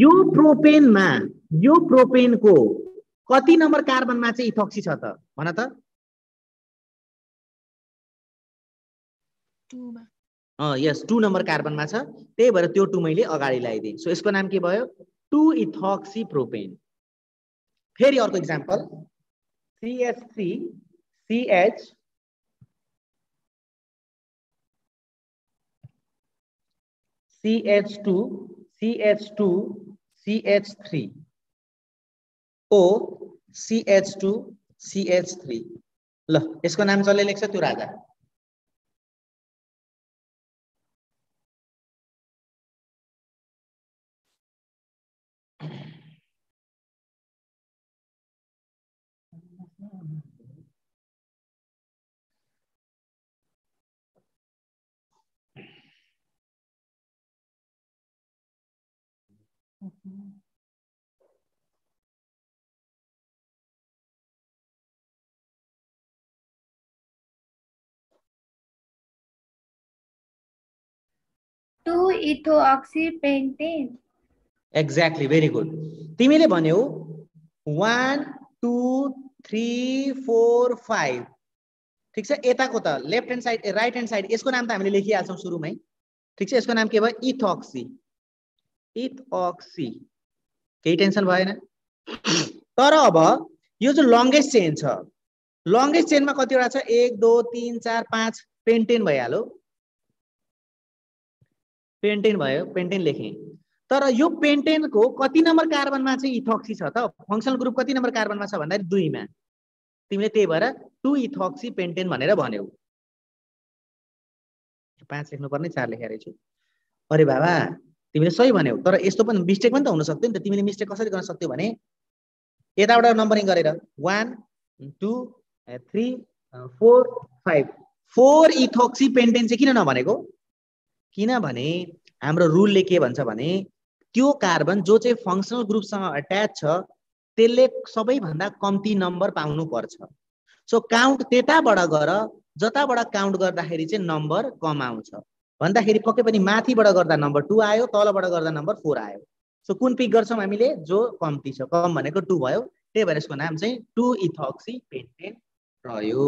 यो प्रोपेनमा, यो प्रोपेनको कति नम्बर कार्बनमा चाहिँ इथोक्सी छ त भन त? 2 मा। यस, 2 नम्बर कार्बनमा छ, त्यही भएर त्यो 2 मैले अगाडि ल्याइदिएँ। सो यसको नाम के भयो? 2-इथोक्सीप्रोपेन। फेरि अर्को example, CH3CH CH2 CH2 CH3 O CH2 CH3। ल यसको नाम जसले लेख्छ त्यो राजा। Two ethoxypentane. Exactly, very good. तिमीले भन्यौ 1 2 3 4 5, ठिक छ। यताको त left hand side, right hand side, यसको नाम त हामीले लेखिहाल्छौँ सुरुमै, ठिक छ। यसको नाम के भयो? इथोक्सी, इथोक्सी, केही टेन्सन भएन। तर अब यो जो लङ्गेस्ट चेन छ, लङ्गेस्ट चेनमा कतिवटा छ? 1 2 3 4 5, पेन्टेन भइहाल्यो, पेन्टेन भयो, पेन्टेन लेखेँ। तर यो पेन्टेनको कति नम्बर कार्बनमा चाहिँ इथोक्सी छ त? फङ्सनल ग्रुप कति नम्बर कार्बनमा छ भन्दाखेरि 2 मा। तिमीले त्यही भएर 2-इथोक्सीपेन्टेन भनेर भन्यौ। 5 लेख्नुपर्ने 4 लेखेर छु। अरे बाबा तिमीले सही भन्यौ, तर यस्तो पनि मिस्टेक पनि त हुन सक्थ्यो नि त। तिमीले मिस्टेक कसरी गर्न सक्थ्यौ भने यताबाट नम्बरिङ गरेर 1 2 3 4 5 4 इथोक्सी पेन्टेन चाहिँ किन नभनेको? किनभने हाम्रो रुलले के भन्छ भने त्यो कार्बन जो चाहिँ फङ्सनल ग्रुपसँग अट्याच छ त्यसले सबैभन्दा कम्ती नम्बर पाउनु पर्छ। सो काउन्ट त्यताबाट गर, जताबाट काउन्ट गर्दाखेरि चाहिँ नम्बर कम आउँछ भन्दाखेरि पक्कै पनि माथिबाट गर्दा नम्बर 2 आयो, तलबाट गर्दा नम्बर 4 आयो। सो कुन पिक गर्छौँ हामीले? जो कम्ती छ, कम भनेको 2 भयो, त्यही भएर यसको नाम चाहिँ 2 इथोक्सी पेन्टेन रह्यो।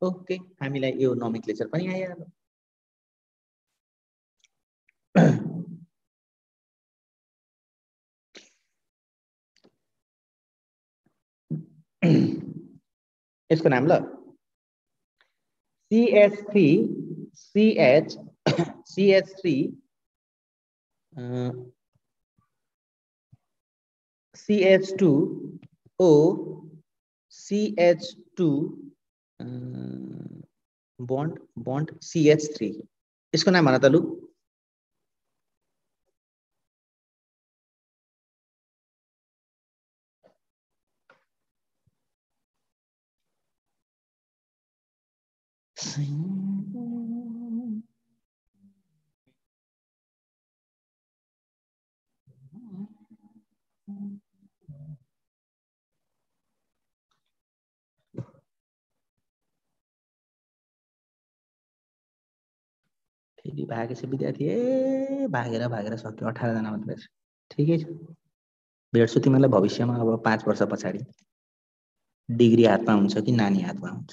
ओके, हामीलाई यो नोमेनक्लेचर पनि आइहाल्यो। यसको नाम ल CH3 CH CH3 CH2O CH2 bond CH3। इसको नाम भन त लु। फेरि भागेछ विद्यार्थी, भागेर सक्यो। 18 जना मात्रै छ। ठिकै छ, भेट्छु तिमीलाई भविष्यमा। अब 5 वर्ष पछाडि डिग्री हातमा हुन्छ कि नानी हातमा हुन्छ।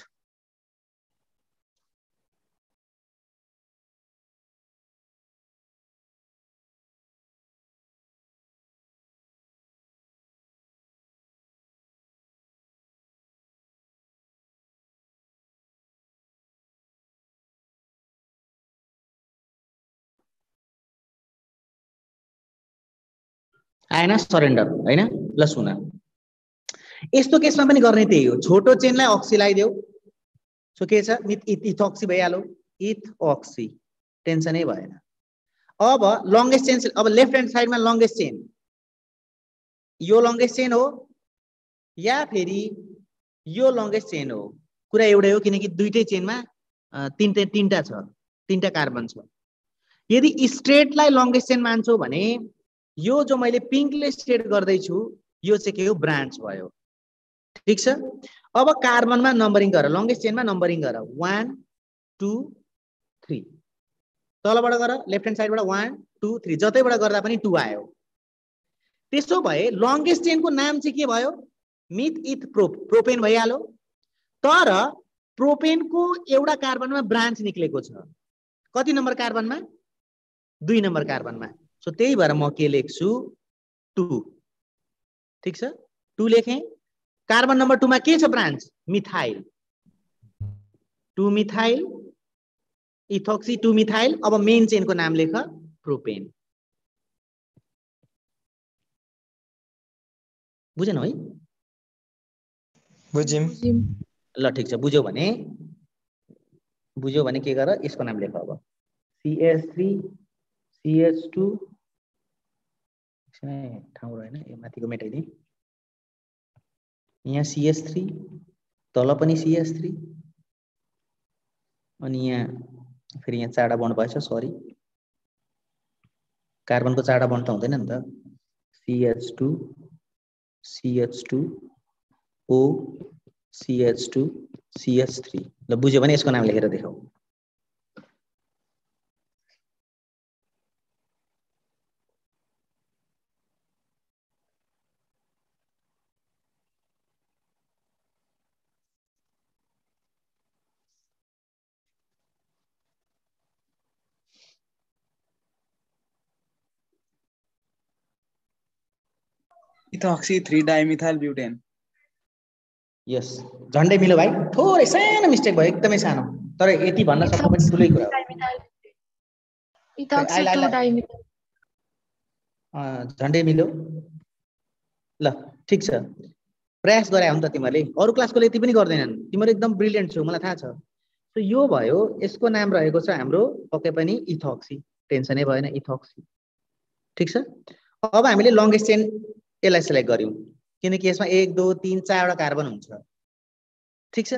आएन सरेन्डर हैन? ल सुन, यस्तो केसमा पनि गर्ने त्यही हो। छोटो चेनलाई अक्सी लगाइदेऊ। सो के छ? इथोक्सी भइहाल्यो, इथोक्सी, टेन्सनै भएन। अब लंगेस्ट चेन, अब लेफ्ट ह्यान्ड साइडमा लंगेस्ट चेन, यो लंगेस्ट चेन हो या फेरि यो लंगेस्ट चेन हो? कुरा एउटै हो, किनकि दुईटै चेनमा तीनटा छ, तीनटा कार्बन छ। यदि स्ट्रेटलाई लंगेस्ट चेन मान्छौ भने यो जो मैले पिंकले शेड गर्दै छु यो चाहिँ के हो? ब्रान्च भयो। ठीक छ। अब कार्बनमा नम्बरिङ गर, लंगेस्ट चेनमा नम्बरिङ गर। 1 2 3, तलबाट गर, लेफ्ट ह्यान्ड साइडबाट 1 2 3, जतैबाट गर्दा पनि 2 आयो। त्यसो भए लंगेस्ट चेनको नाम चाहिँ के भयो? मिथ इथ प्रोपेन भइहाल्यो। तर प्रोपेनको एउटा कार्बनमा ब्रान्च निक्लेको छ। कति नम्बर कार्बनमा? 2 नम्बर कार्बनमा। सो त्यही भएर म के लेख्छु? 2। ठीक छ, 2 लेखेँ। कार्बन नम्बर 2 मा के छ branch? Methyl. 2 methyl ethoxy 2 methyl. अब मेन चेनको नाम लेख प्रोपेन। बुझेन है? बुझिम। ल ठीक छ, बुझ्यौ भने के गर, यसको नाम लेख। अब CH3 CH2 ठाउँ रहेन, यो माथिको मेटाइदिए। यहाँ CH3, तल पनि CH3, अनि यहाँ फेरि यहाँ 4 बन्ड भएछ। सरी, कार्बनको 4 बन्ड त हुँदैन नि त। CH2 CH2 O CH2 CH3। ल बुझ्यो भने यसको नाम लेखेर देखाऊ। Ethoxy 3 dimethyl butane. यस, झन्डै मिल्यो भाइ। थोरै सानो मिस्टेक भयो, एकदमै सानो, तर यति भन्न सक्नु पनि ठुलै कुरा हो। Ethoxy 2 dimethyl. झन्डै मिल्यो। ल ठीक छ, प्रयास गरे हो नि त तिमीहरूले। अरू क्लासकोले यति पनि गर्दैनन्। तिमीहरू एकदम ब्रिलियन्ट छौ, मलाई थाहा छ। सो यो भयो, यसको नाम रहेको छ हाम्रो पक्कै पनि इथोक्सी, टेन्सनै भएन, इथोक्सी। ठीक छ। अब हामीले लङ्गेस्ट चेन यसलाई सिलेक्ट गर्यौं किनकि यसमा 1 2 3 4 वटा कार्बन हुन्छ। ठीक छ।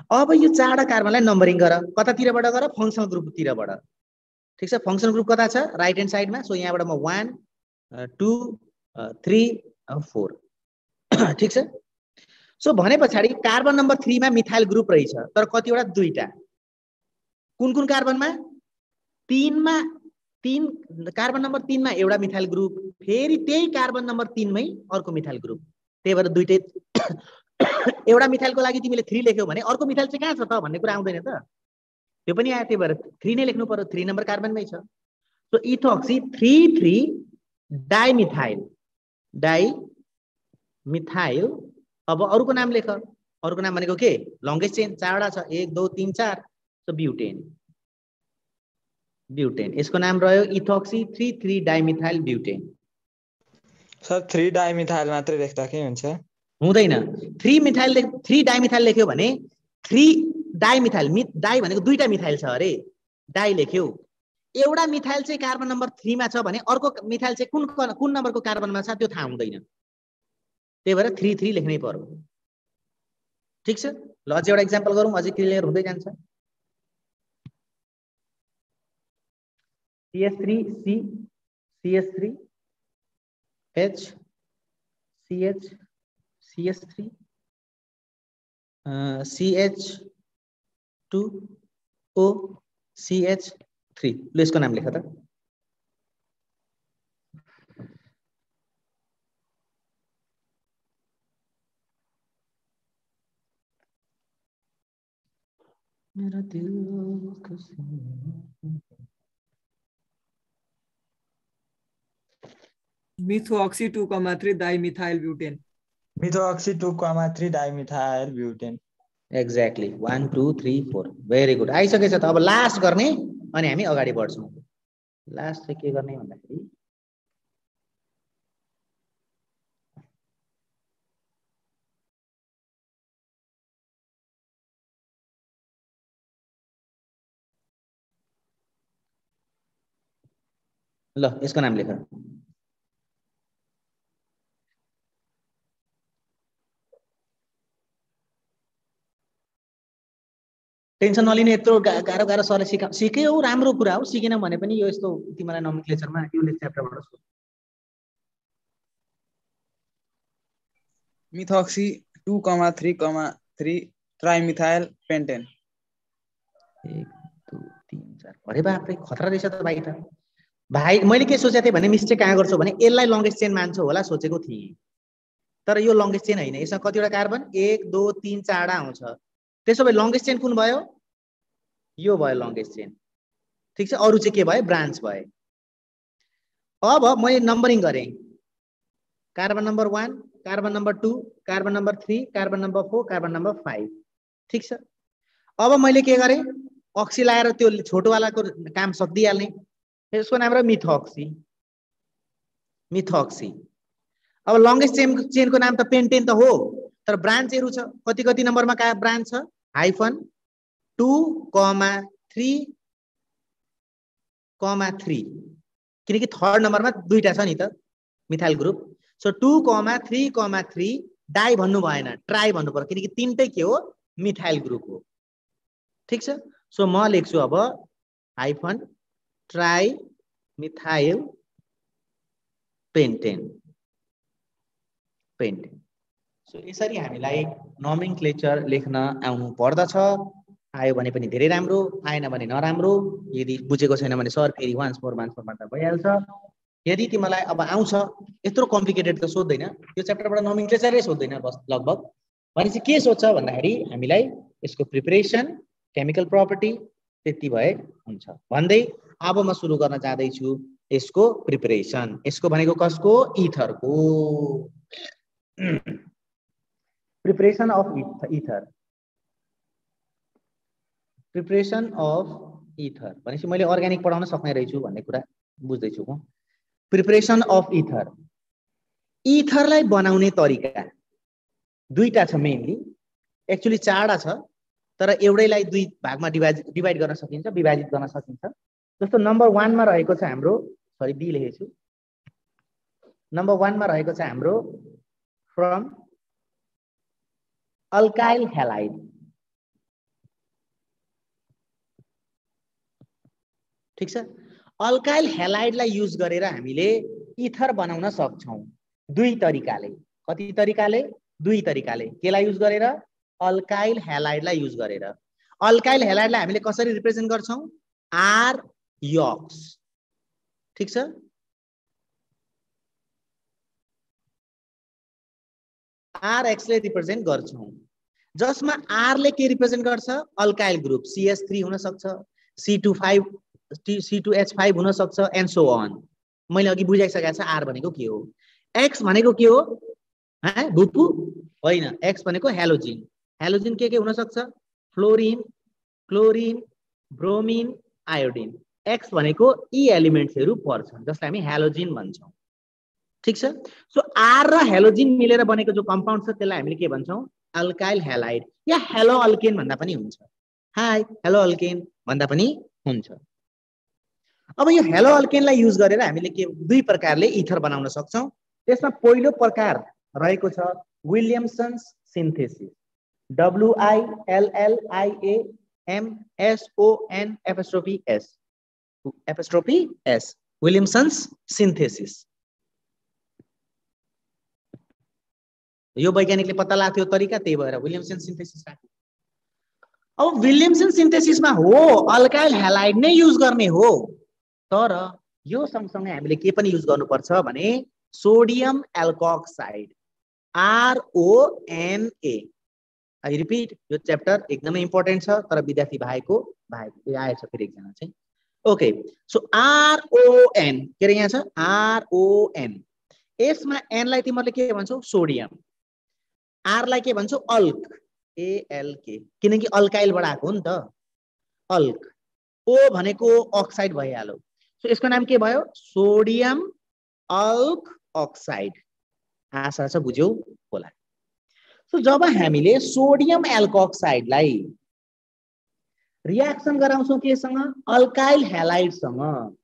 अब यो 4 वटा कार्बनलाई नम्बरिङ गर, कतातिरबाट गर, फंक्सनल ग्रुपतिरबाट। ठीक छ। फंक्सनल ग्रुप कता छ, राइट ह्यान्ड साइडमा। सो यहाँबाट म 1 2 3 4। ठीक छ। सो भने पछाडी कार्बन नम्बर 3 मा मिथाइल ग्रुप रहेछ, तर कतिवटा, 2टा। कुन कुन कार्बनमा, 3 मा, 3 कार्बन नम्बर 3 मा एउटा मिथाइल ग्रुप, फेरि त्यही कार्बन नम्बर 3 मै अर्को मिथाइल ग्रुप। त्यही भएर दुईटै एउटा मिथाइलको लागि तिमीले 3 लेख्यौ भने अर्को मिथाइल चाहिँ कहाँ छ त भन्ने कुरा आउँदैन त, त्यो पनि आयो। त्यही भएर 3 नै लेख्नु पर्यो, 3 नम्बर कार्बनमै छ। So ethoxy 3,3 dimethyl, dimethyl. अब अरूको नाम लेख, अरूको नाम भनेको के, लङ्गेस्ट चेन 4 वटा छ, 1 2 3 4। सो ब्युटेन, ब्युटेन, यसको नाम रह्यो ethoxy 3,3 dimethyl butane. Sir 3 dimethyl मात्रै लेख्दा के हुन्छ? हुँदैन। 3 डाइमिथाइल लेख्यो भने 3 डाइमिथाइल, डाइ भनेको 2टा मिथाइल छ अरे, डाइ लेख्यो। एउटा मिथाइल चाहिँ कार्बन नम्बर 3 मा छ भने अर्को मिथाइल चाहिँ कुन नम्बरको कार्बनमा छ त्यो थाहा हुँदैन। त्यही भएर 3,3 लेख्नै पर्यो। ठीक छ। ल अझै एउटा एक्जाम्पल गरौँ, अझै क्लियर हुँदै जान्छ। CH3C, CH3 H, CH, CH3 CH2O, CH3। ल यसको नाम लेख त। मेरा दिल खुशी। Methoxy 2,3 dimethyl butane. Methoxy 2,3 dimethyl butane. Exactly 1 2 3 4। Very good, आइसकेछ त। अब लास्ट गर्ने अनि हामी अगाडि बढ्छौँ। लास्ट चाहिँ के गर्ने भन्दाखेरि ल यसको नाम लेख। टेन्सन नलिने, यत्रो गाह्रो गाह्रो सरले सिक्यो, राम्रो कुरा हो। सिकेन भने पनि यो यस्तो तिमीलाई नोमेनक्लेचरमा यो च्याप्टरबाट सोध्छ। Methoxy 2,3,3 trimethyl pentane. 1 2 3 4। अरे बापरे, खतरा रहेछ त भाइ त। भाइ मैले के सोचेको थिएँ भने मिस्टेक कहाँ गर्छु भने यसलाई लङ्गेस्ट चेन मान्छु होला सोचेको थिएँ, तर यो लङ्गेस्ट चेन होइन। यसमा कतिवटा कार्बन, 1 2 3 4 आउँछ। त्यसो भए लङ्गेस्ट चेन कुन भयो, यो भयो लङ्गेस्ट चेन। ठीक छ। अरू चाहिँ के भयो, ब्रान्च भए। अब मैले नम्बरिङ गरेँ, carbon number 1, carbon number 2, carbon number 3, carbon number 4, carbon number 5। ठीक छ। अब मैले के गरेँ, अक्सी लगाएर त्यो छोटोवालाको काम सकिदिइहाल्ने। यसको नाम रह्यो मिथोक्सी, मिथोक्सी। अब लङ्गेस्ट चेनको नाम त पेन्टेन त हो, तर ब्रान्चहरू छ। कति कति नम्बरमा का ब्रान्च छ, -2,3,3 किनकि थर्ड नम्बरमा 2टा छ नि त मिथाइल ग्रुप। सो 2,3,3 डाइ भन्नु भएन, ट्राई भन्नु पर्यो किनकि 3टै के हो, मिथाइल ग्रुप हो। ठीक छ। सो म लेख्छु अब hyphen tri methyl pentane, pentane. So यसरी हामीलाई नोमेनक्लेचर लेख्न आउनु पर्दछ। आयो भने पनि धेरै राम्रो, आएन भने नराम्रो। यदि बुझेको छैन भने सर फेरि वान्स मोर मार्दा भइहाल्छ। यदि तिमीलाई अब आउँछ, यत्रो कम्प्लिकेटेड त सोध्दैन, यो च्याप्टरबाट नोमेनक्लेचरै सोध्दैन बस लगभग। भनेपछि के सोध्छ भन्दाखेरि हामीलाई यसको प्रिपरेसन, केमिकल प्रपर्टी त्यति भए हुन्छ भन्दै अब म सुरु गर्न जाँदैछु यसको प्रिपरेसन। यसको भनेको कसको, इथरको। Preparation of ether, preparation of ether भनेपछि मैले अर्ग्यानिक पढाउन सक्ने रहेछु भन्ने कुरा बुझ्दैछु म। प्रिपरेसन अफ इथर, इथरलाई बनाउने तरिका 2टा छ मेनली, एक्चुअली 4टा छ। तर एउटैलाई दुई भागमा डिभाइड गर्न सकिन्छ, विभाजित गर्न सकिन्छ। जस्तो नम्बर 1 मा रहेको छ हाम्रो, सरी बी लेखेछु, नम्बर 1 मा रहेको छ हाम्रो फ्रम अल्काइल हैलाइड। ठीक छ, अल्काइल हैलाइडलाई युज गरेर हामीले इथर बनाउन सक्छौं दुई तरिकाले। कति तरिकाले? दुई तरिकाले। केलाई युज गरेर? अल्काइल हैलाइडलाई युज गरेर। अल्काइल हैलाइडलाई हामीले कसरी रिप्रेजेन्ट गर्छौं? Are x. ठीक छ, आर एक्स ले रिप्रेजेन्ट गर्छौं, जसमा आर ले के रिप्रेजेन्ट गर्छ? अल्काइल ग्रुप CH3 हुन सक्छ, C2H5 हुन सक्छ एन्ड सो अन। मैले अघि बुझाइसकेको छ आर भनेको के हो। एक्स भनेको के हो? भूपु होइन, एक्स भनेको हेलोजिन। हेलोजिन के हुन सक्छ? Fluorine, chlorine, bromine, iodine. X भनेको यी एलिमेन्ट्सहरु पर्छन् जसलाई हामी हेलोजिन भन्छौं। ठीक छ, सो आर र हेलोजिन मिलेर बनेको जो कम्पाउन्ड छ त्यसलाई हामीले के भन्छौं? अल्काइल हैलाइड या हेलो अल्केन भन्दा पनि हुन्छ। हाय हेलो अल्केन भन्दा पनि हुन्छ। अब यो हेलो अल्केनलाई युज गरेर हामीले के दुई प्रकारले इथर बनाउन सक्छौं। त्यसमा पहिलो प्रकार रहेको छ Williamson's synthesis, WILLIAMSONS Williamson's synthesis. यो वैज्ञानिकले पत्ता लाग्थ्यो तरिका, त्यही भएर विलियमसन सिन्थेसिस राख्यो। अब विलियमसन सिन्थेसिसमा हो अल्काइल हैलाइड नै युज गर्ने हो, तर यो सँगसँगै हामीले के पनि युज गर्नुपर्छ भने sodium alkoxide RONA। I repeat, यो च्याप्टर एकदमै इम्पोर्टेन्ट छ तर विद्यार्थी भाइको आएछ फेरि एकजना चाहिँ। ओके, सो RON के रे यहाँ छ RON। यसमा एन लाई तिमीहरुले के भन्छौ? सोडियम। आर लाई के भन्छौ? अल्क, ALK, किनकि अल्काइलबाट आएको हो नि त अल्क। ओ भनेको अक्साइड भइहाल्यो, सो यसको नाम के भयो? Sodium अल्क oxide. आशा छ बुझ्यौ होला। सो जब हामीले सोडियम एल्कोक्साइडलाई रियाक्सन गराउँछौं केसँग? अल्काइल हैलाइडसँग,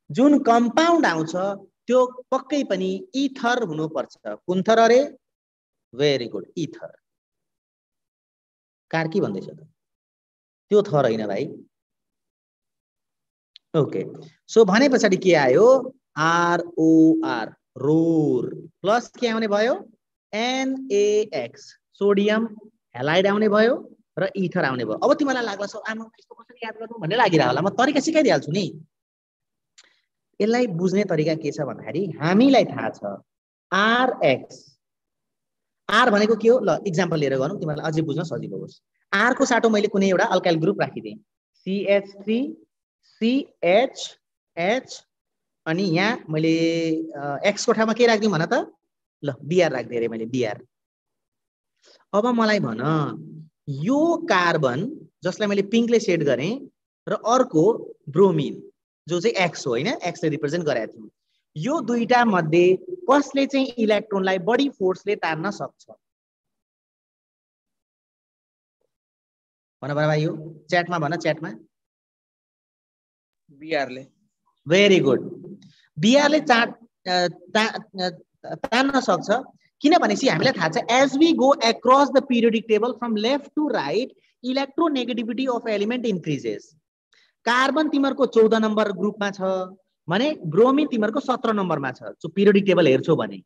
जुन कम्पाउन्ड आउँछ त्यो पक्कै पनि इथर हुनुपर्छ। कुन थर अरे? Very good, ether. कार्की भन्दैछ त, त्यो थर हैन भाइ। ओके, सो भने पछाडि के आयो? ROR, रोर, प्लस के आउने भयो? NaX, सोडियम हैलाइड आउने भयो र इथर आउने भयो। अब तिमीलाई लाग्ला सो आमा यस्तो कसरी याद गर्नु भन्ने लागिरा होला, म तरिका सिकाइदिहाल्छु नि। यसलाई बुझ्ने तरिका के छ भन्दाखेरि हामीलाई थाहा छ RX, आर भनेको के हो? ल इक्जाम्पल लिएर गरौँ तिमीलाई अझै बुझ्न सजिलो होस्। आर को साटो मैले कुनै एउटा अल्काइल ग्रुप राखिदिएँ, CH3 CHH, अनि यहाँ मैले एक्स को ठाउँमा के राख्दिउँ भन त? ल Br राख्दिएँ अरे मैले, Br। अब मलाई भन, यो कार्बन जसलाई मैले पिङ्कले सेड गरेँ र अर्को ब्रोमिन जो चाहिँ एक्स हो हैन, एक्स ले रिप्रेजेन्ट गरेको थियौँ, यो दुईटा मध्ये कसले चाहिँ इलेक्ट्रोनलाई बढी फोर्सले तान्न सक्छ? भन भाइ, यो च्याटमा भन, च्याटमा। Br ले। भेरी गुड, Br ले तान्न सक्छ किनभनेपछि हामीलाई थाहा छ as we go across the periodic table from left to right electronegativity of element increases. Carbon तिमीहरुको 14 नम्बर ग्रुपमा छ भने ब्रोमिन तिमीहरुको 17 नम्बरमा छ, सो पिरियोडिक टेबल हेर्छौ भने।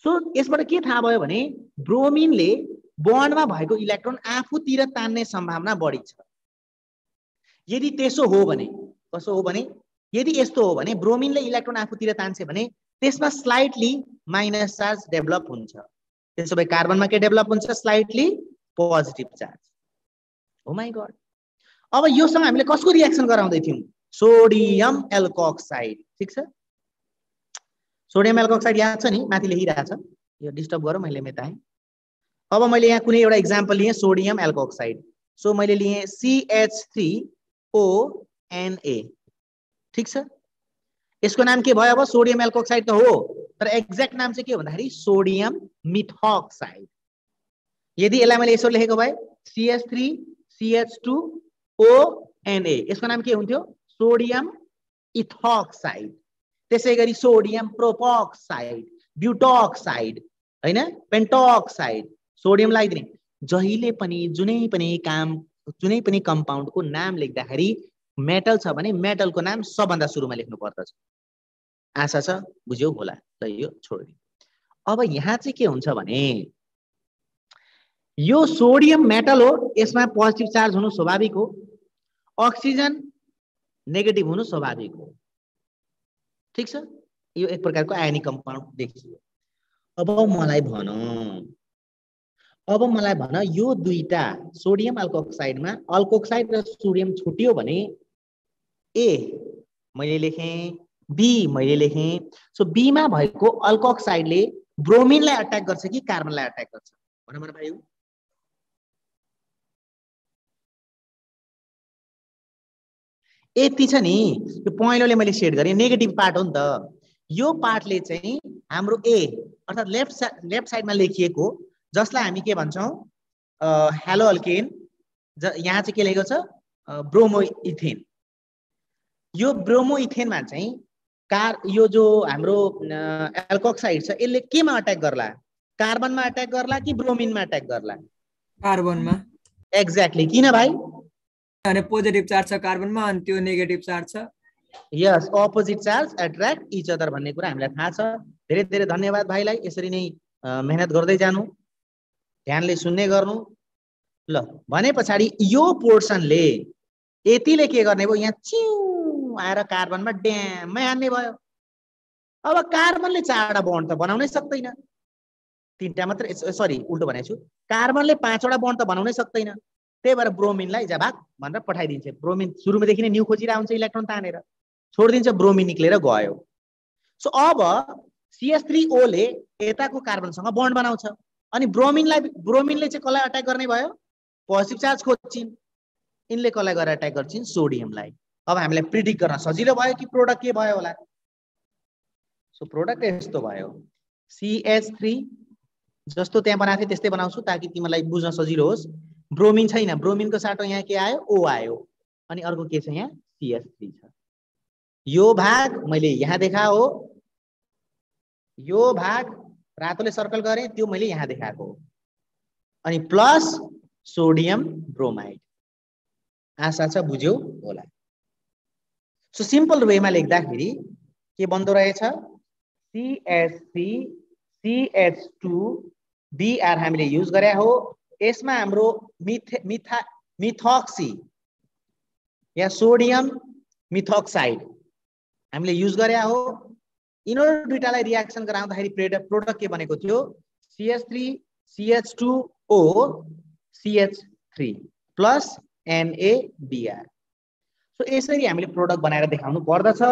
सो यसबाट के थाहा भयो भने ब्रोमिनले बन्डमा भएको इलेक्ट्रोन आफूतिर तान्ने सम्भावना बढी छ। यदि त्यसो हो भने, कसो हो भने, यदि यस्तो हो भने ब्रोमिनले इलेक्ट्रोन आफूतिर तान्छ भने त्यसमा स्लाइटली माइनस चार्ज डेभलप हुन्छ। त्यसो भए कार्बनमा के डेभलप हुन्छ? Slightly positive charge. Oh my God, अब योसँग हामीले कसको रियाक्सन गराउँदै थियौं? Sodium alkoxide. ठीक छ, सोडियम एल्कोक्साइड याद छ नि, माथि लेखिरहेको छ, यो डिस्टर्ब गरौँ मैले मेटाएँ। अब मैले यहाँ कुनै एउटा इक्जाम्पल लिएँ सोडियम एल्कोक्साइड, सो मैले लिएँ CH3ONA। ठीक छ, यसको नाम के भयो? अब सोडियम एल्कोक्साइड त हो तर एक्ज्याक्ट नाम चाहिँ के हो भन्दाखेरि सोडियम मिथोक्साइड। यदि यसलाई मैले यसो लेखेको भए CH3 CH2ONA, यसको नाम के हुन्थ्यो? Sodium ethoxide. त्यसै गरी सोडियम प्रोपक्साइड, ब्युटोक्साइड हैन, पेन्टोक्साइड, सोडियमलाई दिने। जहिले पनि जुनै पनि कम्पाउन्डको नाम लेख्दाखेरि मेटल छ भने मेटलको नाम सबभन्दा सुरुमा लेख्नु पर्दछ। आशा छ बुझ्यौ होला। ल यो छोड्दिनु। अब यहाँ चाहिँ के हुन्छ भने यो सोडियम मेटल हो, यसमा पोजिटिभ चार्ज हुनु स्वाभाविक हो, अक्सिजन नेगेटिभ हुनु स्वाभाविक हो। ठीक छ, यो एक प्रकारको आयनिक कम्पाउन्ड देखियो। अब मलाई भन यो दुईटा सोडियम अल्कोक्साइडमा अल्कोक्साइड र सोडियम छुट्यो भने ए मैले लेखेँ, बी मैले लेखेँ। सो बी मा भएको अल्कोक्साइडले ब्रोमिनलाई अट्याक गर्छ कि कार्बनलाई अट्याक गर्छ? भन भन भाइ। यति छ नि, यो पहेँलोले मैले सेट गरेँ, नेगेटिभ पार्ट हो नि त। यो पार्टले चाहिँ हाम्रो ए अर्थात् लेफ्ट साइडमा लेखिएको, जसलाई हामी के भन्छौँ हेलो अल्केन, यहाँ चाहिँ के लेखेको छ ब्रोमो इथेन। यो ब्रोमो इथेनमा चाहिँ यो जो हाम्रो एल्कोक्साइड छ यसले केमा अट्याक गर्ला? कार्बनमा अट्याक गर्ला कि ब्रोमिनमा अट्याक गर्ला? कार्बनमा। एक्ज्याक्टली। किन भाइ? अनि पोजिटिभ चार्ज छ कार्बनमा अनि त्यो नेगेटिभ चार्ज छ। Yes, opposite charge attract each other भन्ने कुरा हामीलाई थाहा छ। धेरै धेरै धन्यवाद भाइलाई। यसरी नै मेहनत गर्दै जानु, ध्यानले सुन्ने गर्नु। ल भने पछाडि यो पोर्सनले यतिले के गर्ने भयो? यहाँ चिउ आएर कार्बनमा ड्याममै हान्ने भयो। अब कार्बनले 4वटा बन्ड त बनाउनै सक्दैन, 3टा मात्र, सरी उल्टो भनेको छु, कार्बनले 5वटा बन्ड त बनाउनै सक्दैन। त्यही भएर ब्रोमिनलाई जा भाग भनेर पठाइदिन्छ। ब्रोमिन सुरुमेदेखि नै न्यू खोजिरहेको हुन्छ, इलेक्ट्रोन तानेर छोडिदिन्छ, ब्रोमिन निक्लेर गयो। सो अब CH3O ले यताको कार्बनसँग बन्ड बनाउँछ अनि ब्रोमिनले चाहिँ कसलाई अट्याक गर्ने भयो? पोजिटिभ चार्ज खोज्छिन्। यिनले कसलाई गरेर अट्याक गर्छिन्? सोडियमलाई। अब हामीलाई प्रिडिक्ट गर्न सजिलो भयो कि प्रोडक्ट के भयो होला? सो प्रोडक्ट यस्तो भयो, CH3 जस्तो त्यहाँ बनाएको थिएँ त्यस्तै बनाउँछु ताकि तिमीलाई बुझ्न सजिलो होस्। ब्रोमिन छैन, ब्रोमिनको साटो यहाँ के आयो? O आयो। अनि अर्को के छ? यहाँ CH3 छ। यो भाग मैले यहाँ देखा हो, यो भाग रातोले सर्कल गरेँ, त्यो मैले यहाँ देखाएको हो। अनि प्लस सोडियम ब्रोमाइड। आशा छ बुझ्यौ होला। सो सिम्पल वेमा लेख्दाखेरि के बन्दो रहेछ? CH3 CH2 Br हामीले युज गरे हो। यसमा हाम्रो मिथोक्सी या सोडियम मिथोक्साइड हामीले युज गरे हो। यिनीहरू दुईटालाई रियाक्सन गराउँदाखेरि प्रोडक्ट के बनेको थियो? CH3 CH2O CH3 plus NaBr। So यसरी हामीले प्रोडक्ट बनाएर देखाउनु पर्दछ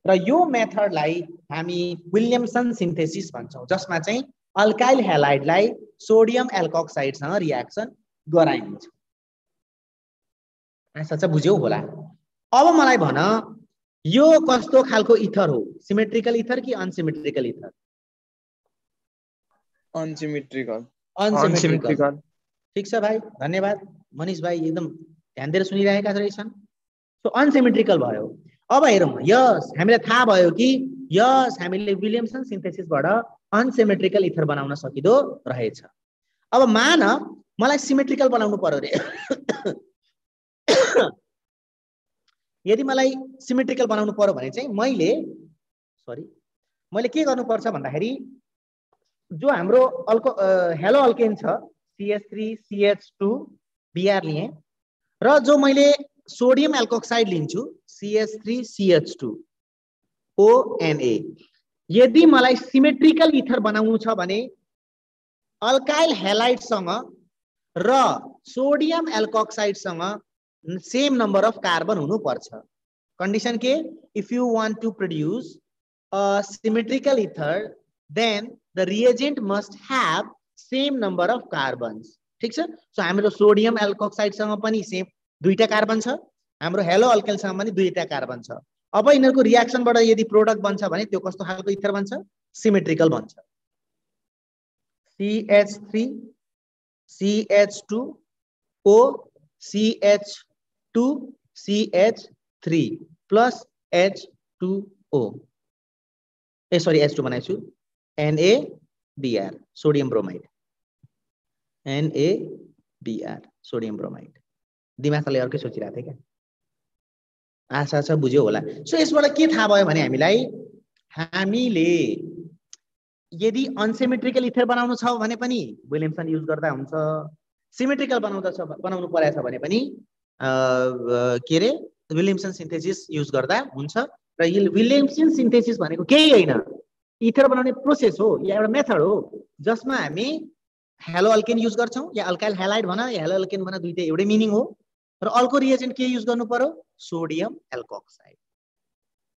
र यो मेथडलाई हामी विलियमसन सिन्थेसिस भन्छौँ, जसमा चाहिँ अल्काइल हेलाइडलाई सोडियम एल्कोक्साइडसँग रियाक्सन गराइन्छ। आशा छ बुझ्यौ होला। अब मलाई भन यो कस्तो खालको इथर हो? सिमेट्रिकल इथर कि अनसिमेट्रिकल इथर? अनसिमेट्रिकल। अनसिमेट्रिकल। ठीक छ भाइ, धन्यवाद। मनिष भाइ एकदम ध्यान दिएर सुनिरहेका रहेछन्। सो अनसिमेट्रिकल भयो। अब हेरौँ, यस हामीलाई थाहा भयो कि यस हामीले विलियमसन सिन्थेसिसबाट अनसिमेट्रिकल इथर बनाउन सकिदो रहेछ। अब मान मलाई सिमेट्रिकल बनाउनु पर्यो रे। यदि मलाई सिमेट्रिकल बनाउनु पर्यो भने चाहिँ मैले के गर्नुपर्छ भन्दाखेरि जो हाम्रो हेलो अल्केन छ CH3 CH2 Br लिए र जो मैले सोडियम एल्कोक्साइड लिन्छु CH3 CH2 ONA, यदि मलाई सिमेट्रिकल इथर बनाउनु छ भने अल्काइल हेलाइडसँग र सोडियम एल्कोक्साइडसँग सेम नंबर of कार्बन हुनु पर्छ। कंडीशन के? if you want to produce a symmetrical ether then the reagent must have same number of carbons। ठीक छ। सो हाम्रो सोडियम एल्कोक्साइड सँग पनि सेम दुईटा कार्बन छ, हाम्रो हेलो अल्केन सँग पनि दुईटा कार्बन छ। अब यिनीहरुको रियाक्सनबाट यदि प्रोडक्ट बन्छ भने त्यो कस्तो खालको इथर बन्छ? सिमेट्रिकल बन्छ। CH3 CH2 OCH2CH3 plus H2O sorry H2 बनाएको छु NaBr sodium bromide NaBr sodium bromide दिमागले अर्कै सोचिरहेको थिएँ क्या आशा छ बुझ्यो होला सो यसबाट के थाहा भयो भने हामीले यदि अनसिमेट्रिकल इथर बनाउनु छ भने पनि विलियम्सन युज गर्दा हुन्छ सिमेट्रिकल बनाउनु परेछ भने पनि के रे विलियम्सन सिन्थेसिस युज गर्दा हुन्छ र विलियम्सन सिन्थेसिस भनेको केही हैन इथर बनाउने प्रोसेस हो या एउटा मेथड हो जसमा हामी हेलो अल्केन युज गर्छौं या अल्काइल हैलाइड भन या हेलो अल्केन भन दुईटै एउटै मिनिङ हो र अल्को रिएजेन्ट के युज गर्नु पर्यो सोडियम एल्कोक्साइड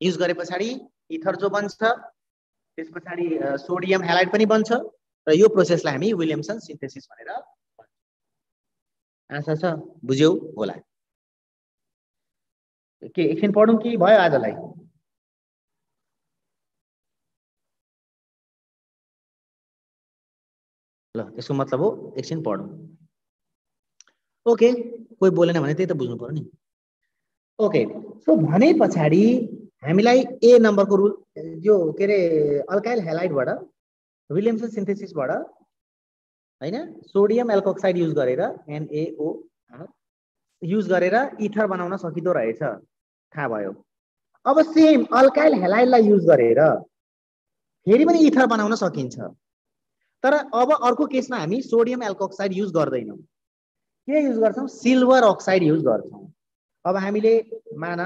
युज गरे पछाडी इथर जो बन्छ त्यस पछाडी सोडियम हैलाइड पनि बन्छ र यो प्रोसेसलाई हामी विलियम्सन सिन्थेसिस भनेर भन्छौं आशा छ बुझ्यौ होला के एकछिन पढौं कि भयो आजलाई ल यसको मतलब हो एकछिन पढौं ओके कोही बोलेन भने त्यही त बुझ्नु पर्यो नि ओके सो भने पछाडी हामीलाई ए नम्बरको रुल यो के रे अल्काइल हैलाइडबाट विलियम्सन सिन्थेसिसबाट हैन सोडियम एल्कोक्साइड युज गरेर NaOR युज गरेर इथर बनाउन सकिदो रहेछ थाहा भयो अब सेम अल्काइल हैलाइडलाई युज गरेर फेरि पनि इथर बनाउन सकिन्छ तर अब अर्को केसमा हामी सोडियम एल्कोक्साइड युज गर्दैनौं के युज गर्छौं सिल्भर अक्साइड युज गर्छौं अब हामीले मान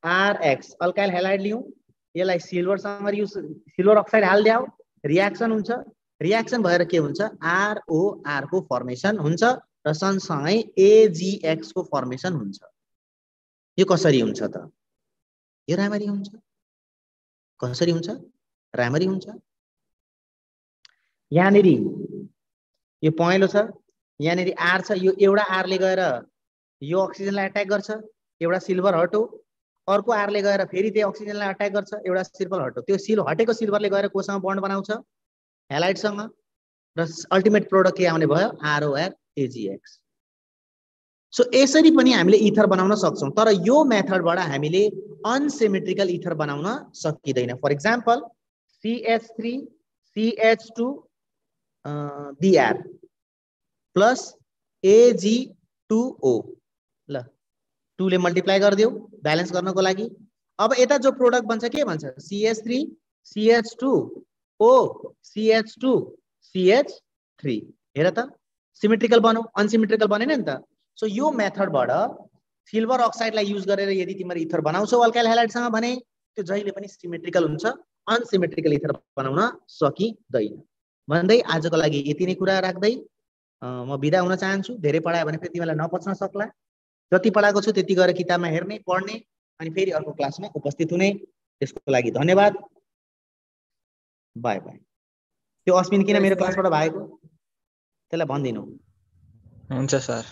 RX अल्काइल हैलाइड लियौं यसलाई सिल्भर अक्साइड हाल्दियौ रिएक्सन हुन्छ रिएक्सन भएर के हुन्छ ROR को फर्मेसन हुन्छ र सँगसँगै AgX को फर्मेसन हुन्छ यो कसरी हुन्छ त यो राम्ररी हुन्छ कसरी हुन्छ राम्ररी हुन्छ यहाँनेरि यो पहेँलो छ यहाँनेरि R छ यो एउटा R ले गएर यो अक्सिजनलाई अट्याक गर्छ एउटा सिल्भर हट हो अर्को R ले गएर फेरि त्यो अक्सिजनलाई अट्याक गर्छ एउटा सिल्भर हट हो त्यो हटेको सिल्भरले गएर कोसँग बन्ड बनाउँछ हैलाइडसँग र अल्टिमेट प्रोडक्ट के आउने भयो ROR AgX सो यसरी पनि हामीले इथर बनाउन सक्छौं तर यो मेथडबाट हामीले अनसिमेट्रिकल इथर बनाउन सकिदैन for example CH3 CH2 Br plus Ag2O ल 2 ले मल्टिप्लाई गरिदियो ब्यालेन्स गर्नको लागि अब यता जो प्रोडक्ट बन्छ के भन्छ CH3 CH2O CH2 CH3 हेर त सिमेट्रिकल बन्यो अनसिमेट्रिकल बनेन नि त सो यो मेथडबाट सिल्भर अक्साइडलाई युज गरेर यदि तिम्रो इथर बनाउँछौ अल्काइल हैलाइडसँग भने त्यो जहिले पनि सिमेट्रिकल हुन्छ अनसिमेट्रिकल इथर बनाउन सकिदैन भन्दै आजको लागि यति नै कुरा राख्दै म बिदा हुन चाहन्छु धेरै पढायो भने फेरि तिमीलाई नपच्न सक्ला जति पढाएको छु त्यति गरेर किताबमा हेर्ने पढ्ने अनि फेरि अर्को क्लासमा उपस्थित हुने त्यसको लागि धन्यवाद बाइ बाइ त्यो अस्मिन किन मेरो क्लासबाट भागेको त्यसलाई भन्दिनु हुन्छ सर